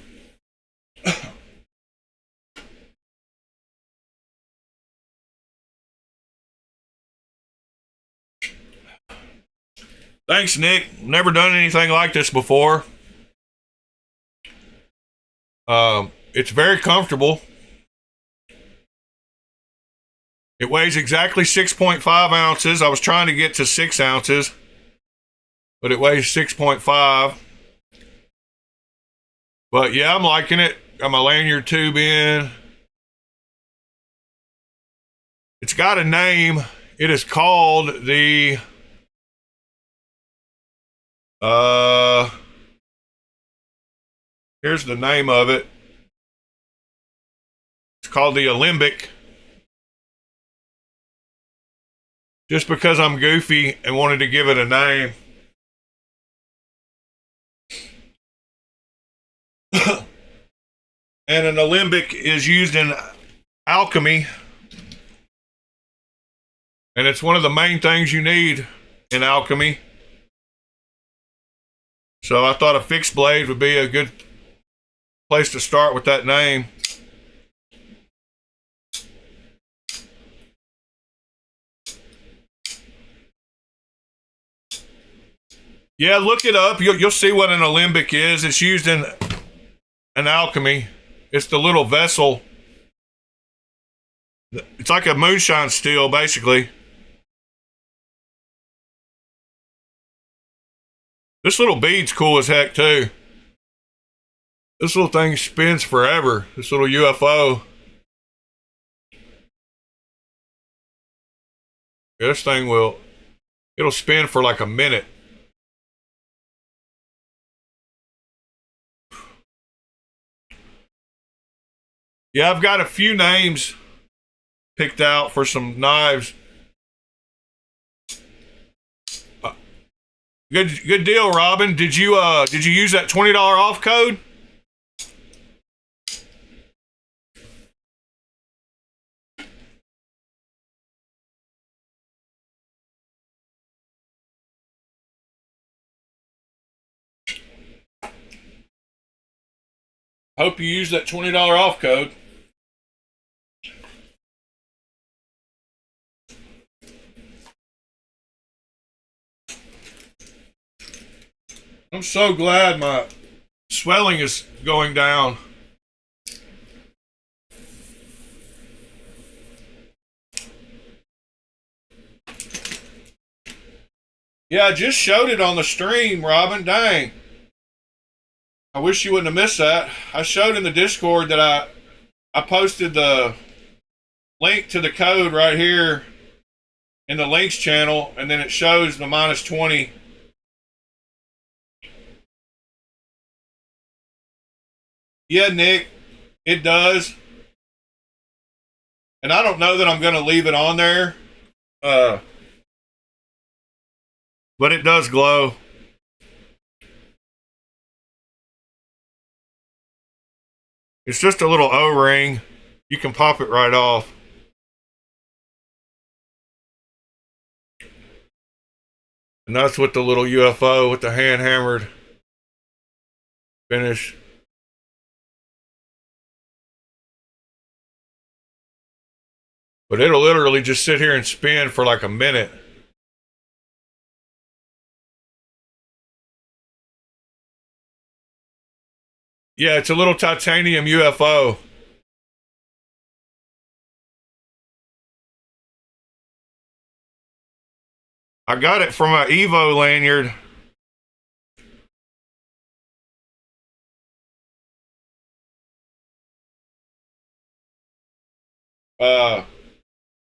Thanks, Nick. Never done anything like this before. It's very comfortable. It weighs exactly 6.5 ounces. I was trying to get to 6 ounces, but it weighs 6.5. But yeah, I'm liking it. Got my lanyard tube in. It's got a name. It is called the here's the name of it. It's called the Alembic. Just because I'm goofy and wanted to give it a name. And an alembic is used in alchemy. And it's one of the main things you need in alchemy. So I thought a fixed blade would be a good place to start with that name. Yeah, look it up. You'll see what an alembic is. It's used in an alchemy. It's the little vessel. It's like a moonshine steel, basically. This little bead's cool as heck, too. This little thing spins forever. This little UFO. Yeah, this thing will It'll spin for like a minute. Yeah, I've got a few names picked out for some knives. Good deal, Robin. Did you use that $20 off code? Hope you use that $20 off code. I'm so glad my swelling is going down. Yeah, I just showed it on the stream, Robin. Dang. I wish you wouldn't have missed that. I showed in the Discord that I posted the link to the code right here in the links channel, and then it shows the -20. Yeah, Nick, it does. And I don't know that I'm going to leave it on there. But it does glow. It's just a little O-ring. You can pop it right off. And that's with the little UFO with the hand-hammered finish. But it'll literally just sit here and spin for like a minute. Yeah, it's a little titanium UFO. I got it from an Evo lanyard.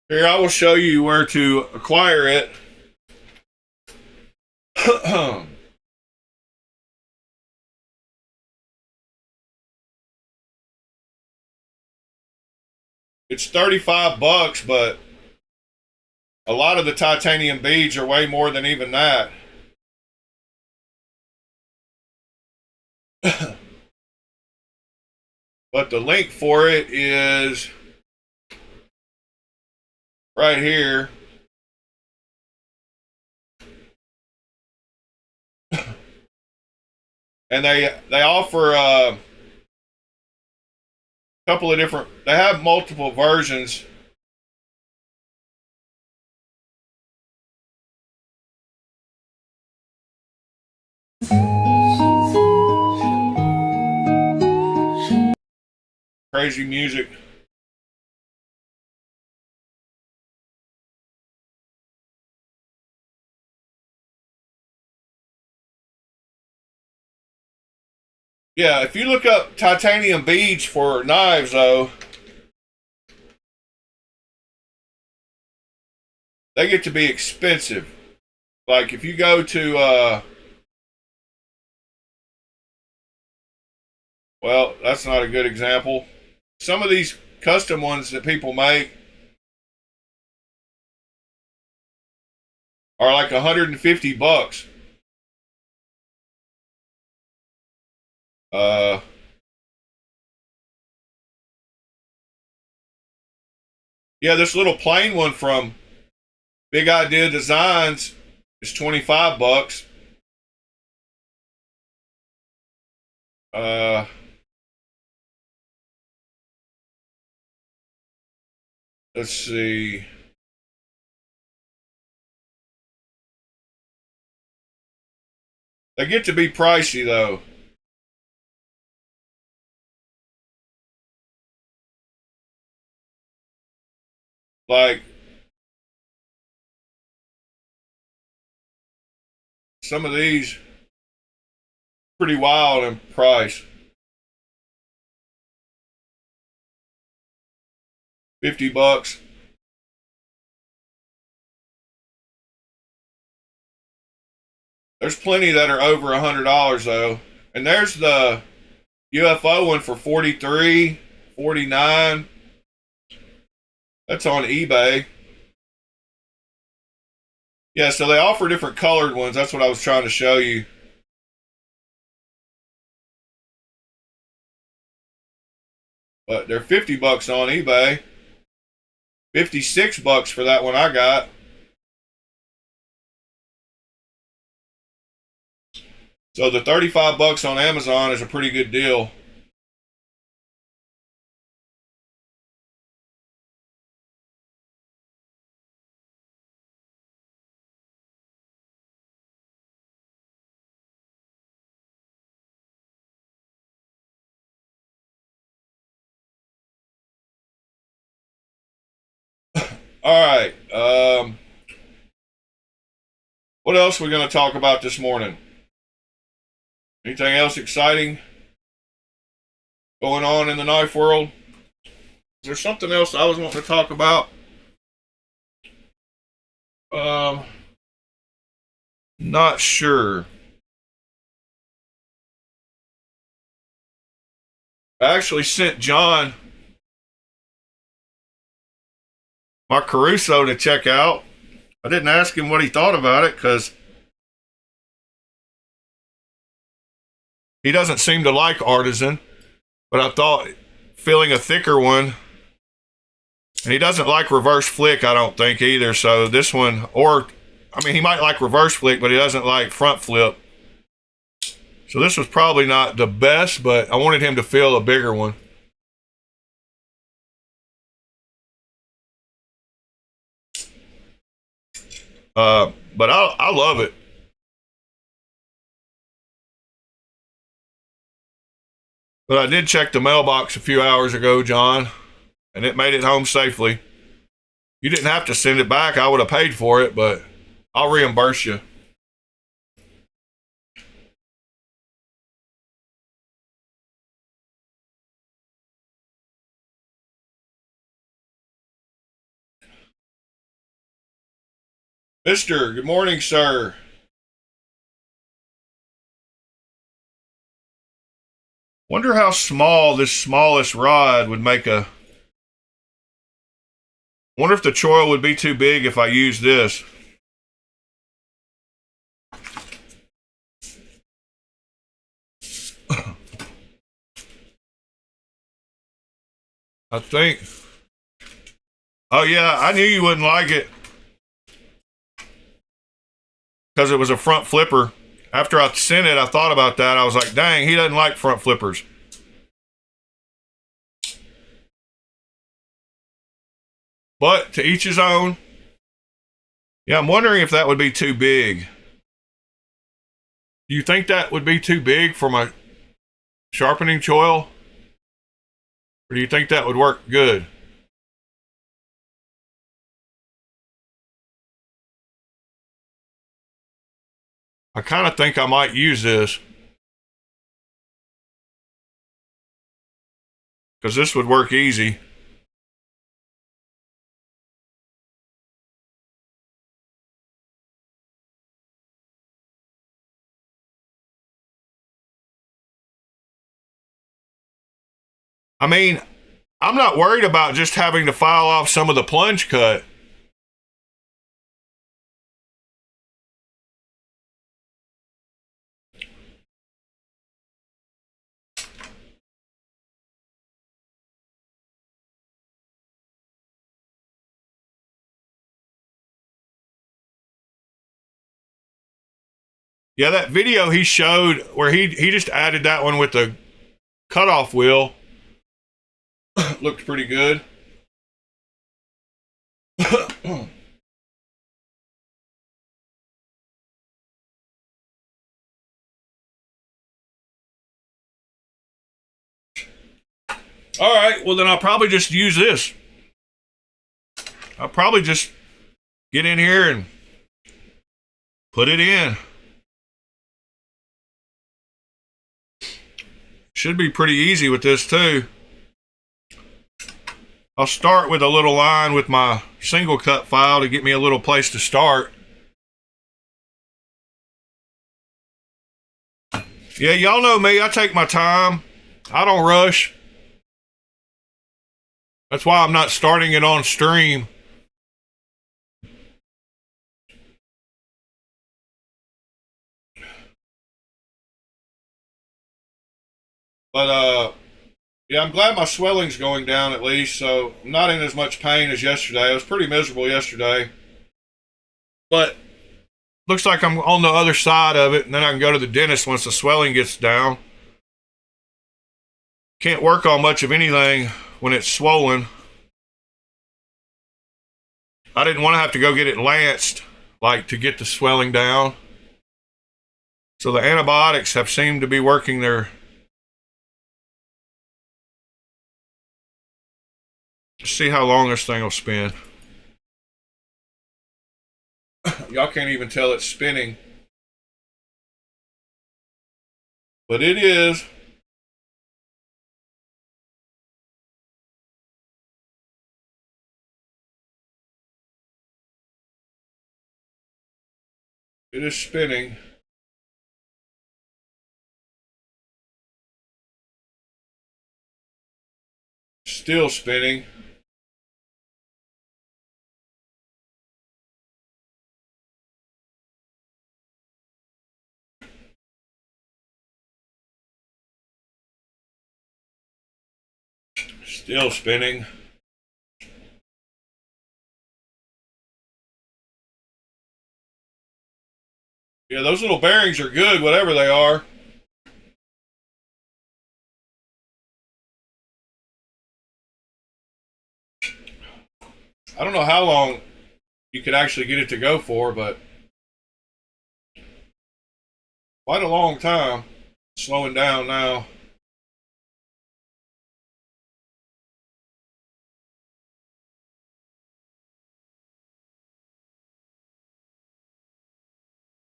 Here, I will show you where to acquire it. It's $35, but a lot of the titanium beads are way more than even that. But the link for it is right here. And they offer a couple of different, they have multiple versions. Crazy music. Yeah, if you look up titanium beads for knives, though, they get to be expensive. Like if you go to, well, that's not a good example. Some of these custom ones that people make are like $150. Yeah, this little plain one from Big Idea Designs is $25. Let's see. They get to be pricey though. Like some of these pretty wild in price. $50. There's plenty that are over $100 though. And there's the UFO one for $43, $49. That's on eBay. Yeah, so they offer different colored ones. That's what I was trying to show you. But they're $50 on eBay. $56 for that one I got. So the $35 on Amazon is a pretty good deal. All right. What else are we going to talk about this morning? Anything else exciting going on in the knife world? Is there something else I was wanting to talk about? Not sure. I actually sent John my Caruso to check out. I didn't ask him what he thought about it because he doesn't seem to like artisan, but I thought feeling a thicker one, and he doesn't like reverse flick, I don't think either. So this one, or I mean, he might like reverse flick, but he doesn't like front flip. So this was probably not the best, but I wanted him to feel a bigger one. But I love it. But I did check the mailbox a few hours ago, John, and it made it home safely. You didn't have to send it back. I would have paid for it, but I'll reimburse you. Mister, good morning, sir. Wonder how small this smallest rod would make a... Wonder if the choil would be too big if I use this. I think... Oh yeah, I knew you wouldn't like it. Because it was a front flipper. After I sent it, I thought about that. I was like, dang, he doesn't like front flippers. But to each his own. Yeah, I'm wondering if that would be too big. Do you think that would be too big for my sharpening choil? Or do you think that would work good? I kind of think I might use this. Because this would work easy. I mean, I'm not worried about just having to file off some of the plunge cut. Yeah, that video he showed where he just added that one with the cutoff wheel looked pretty good. All right, well then I'll probably just use this. I'll probably just get in here and put it in. Should be pretty easy with this too. I'll start with a little line with my single cut file to get me a little place to start. Yeah, y'all know me. I take my time. I don't rush. That's why I'm not starting it on stream. But, yeah, I'm glad my swelling's going down at least, so I'm not in as much pain as yesterday. I was pretty miserable yesterday. But looks like I'm on the other side of it, and then I can go to the dentist once the swelling gets down. Can't work on much of anything when it's swollen. I didn't want to have to go get it lanced, like to get the swelling down. So the antibiotics have seemed to be working their... See how long this thing will spin. Y'all can't even tell it's spinning. But it is. It is spinning. Still spinning. Still spinning. Yeah, those little bearings are good, whatever they are. I don't know how long you could actually get it to go for, but quite a long time. Slowing down now.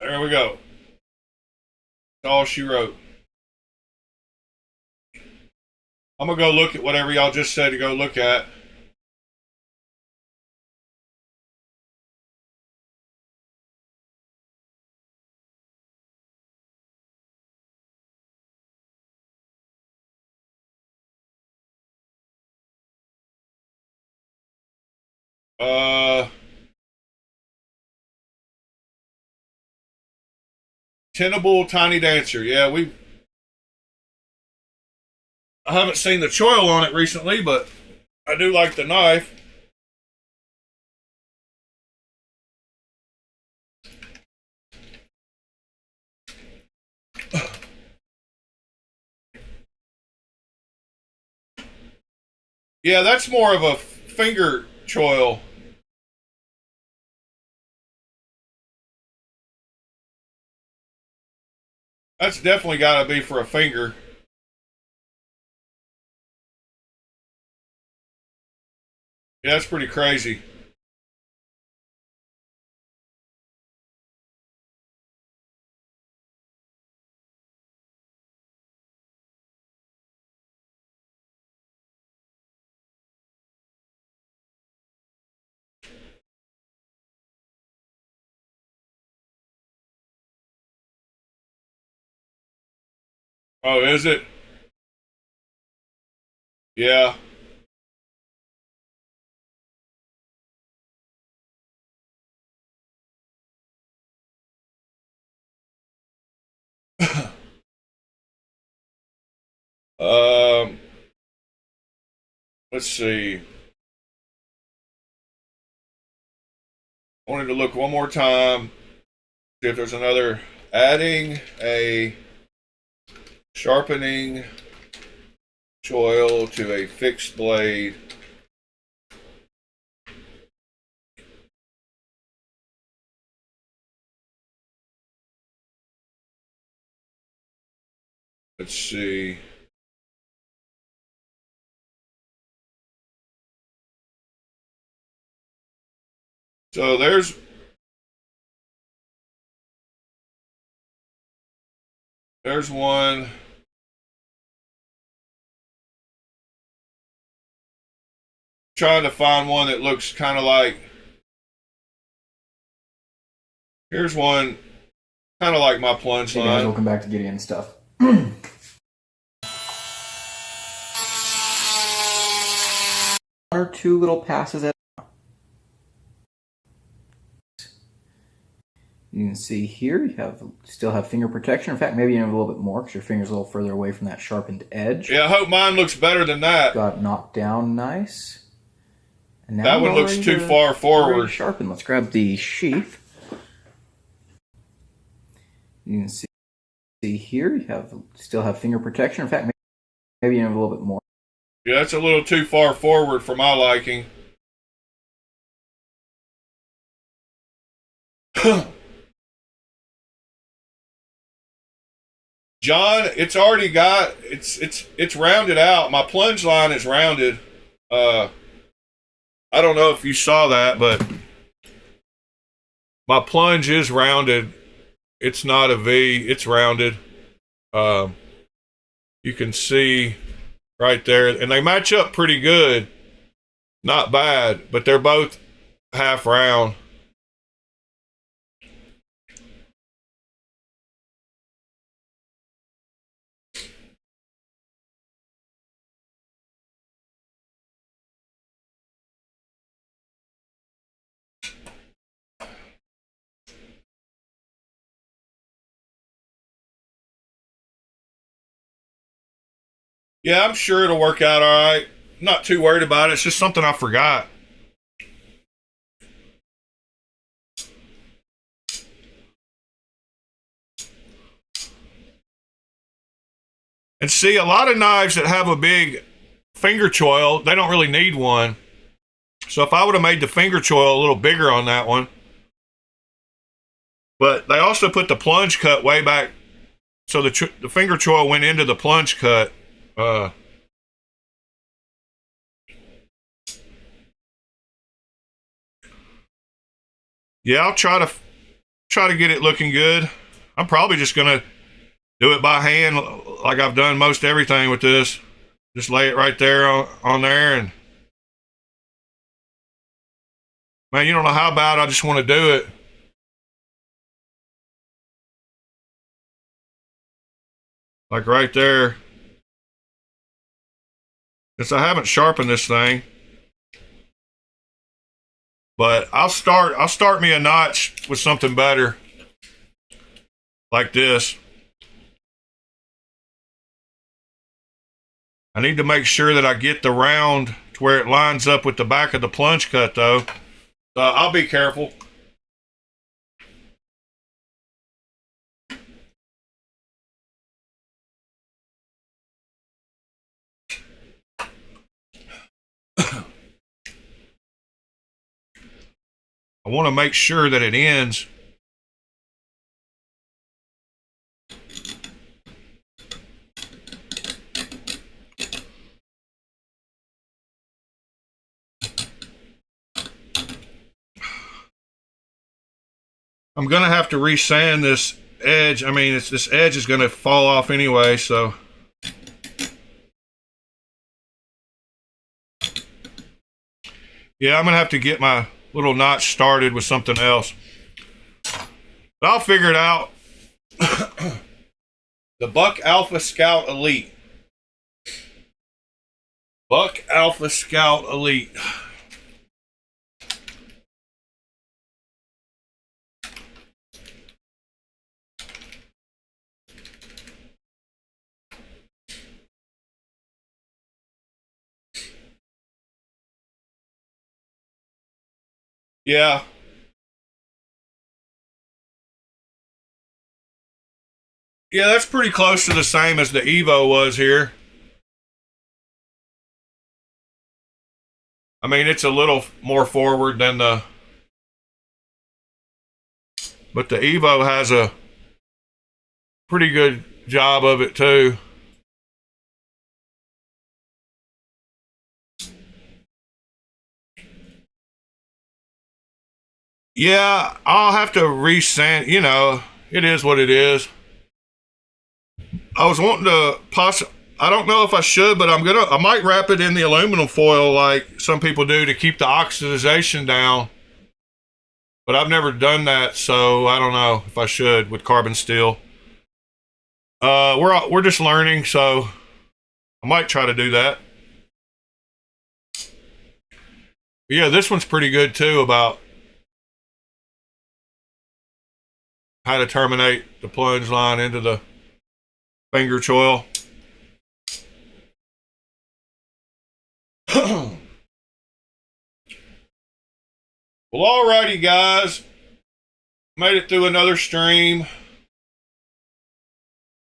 There we go. That's all she wrote. I'm going to go look at whatever y'all just said to go look at. Tenable Tiny Dancer. Yeah, I haven't seen the choil on it recently, but I do like the knife. Yeah, that's more of a finger choil. That's definitely got to be for a finger. Yeah, that's pretty crazy. Oh, is it? Yeah. um, let's see. I wanted to look one more time, see if there's another. Adding a sharpening choil to a fixed blade. Let's see. So there's one. Trying to find one that looks kind of like. Here's one kind of like my plunge Hey guys, line. welcome back to Gideon Stuff. One or two little passes at. You can see here you still have finger protection. In fact, maybe you have a little bit more because your finger's a little further away from that sharpened edge. Yeah, I hope mine looks better than that. Got it knocked down nice. And now That one looks too far forward. Sharpen. Let's grab the sheath. You can see here you still have finger protection. In fact, maybe you have a little bit more. Yeah, that's a little too far forward for my liking. John, it's already got it's rounded out. My plunge line is rounded. I don't know if you saw that, but my plunge is rounded. It's not a V, it's rounded. You can see right there, and they match up pretty good. Not bad, but they're both half round. Yeah, I'm sure it'll work out all right. Not too worried about it. It's just something I forgot. And see, a lot of knives that have a big finger choil, they don't really need one. So if I would have made the finger choil a little bigger on that one. But they also put the plunge cut way back. So the finger choil went into the plunge cut. Yeah, I'll try to get it looking good. I'm probably just gonna do it by hand like I've done most everything with this. Just lay it right there on there, and man, you don't know how bad I just want to do it. Like right there. Since I haven't sharpened this thing. But I'll start me a notch with something better. Like this. I need to make sure that I get the round to where it lines up with the back of the plunge cut though. So I'll be careful. I want to make sure that it ends. I'm going to have to resand this edge. I mean, this edge is going to fall off anyway, so. Yeah, I'm going to have to get my little notch started with something else. But I'll figure it out. The Buck Alpha Scout Elite. Buck Alpha Scout Elite. Yeah. Yeah, that's pretty close to the same as the Evo was here. I mean, it's a little more forward than the... But the Evo has a pretty good job of it too. Yeah, I'll have to resand. You know, it is what it is. I was wanting to I don't know if I should, but I might wrap it in the aluminum foil like some people do to keep the oxidization down. But I've never done that, so I don't know if I should with carbon steel. We're just learning, so I might try to do that. But yeah, this one's pretty good too about how to terminate the plunge line into the finger choil. Well, alrighty, guys. Made it through another stream.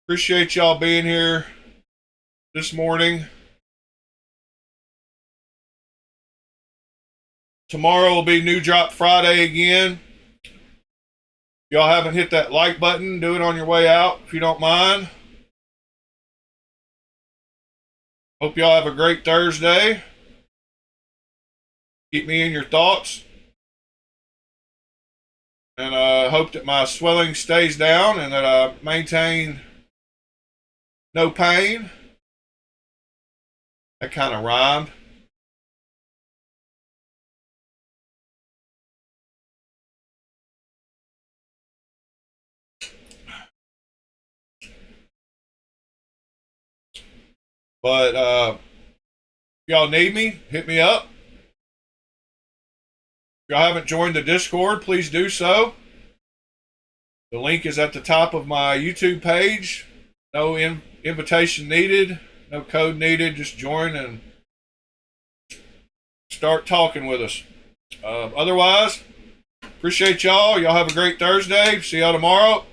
Appreciate y'all being here this morning. Tomorrow will be New Drop Friday again. If y'all haven't hit that like button, do it on your way out if you don't mind. Hope y'all have a great Thursday. Keep me in your thoughts. And I hope that my swelling stays down and that I maintain no pain. That kind of rhymed. But if y'all need me, hit me up. If y'all haven't joined the Discord, please do so. The link is at the top of my YouTube page. No invitation needed, no code needed. Just join and start talking with us. Otherwise, appreciate y'all. Y'all have a great Thursday. See y'all tomorrow.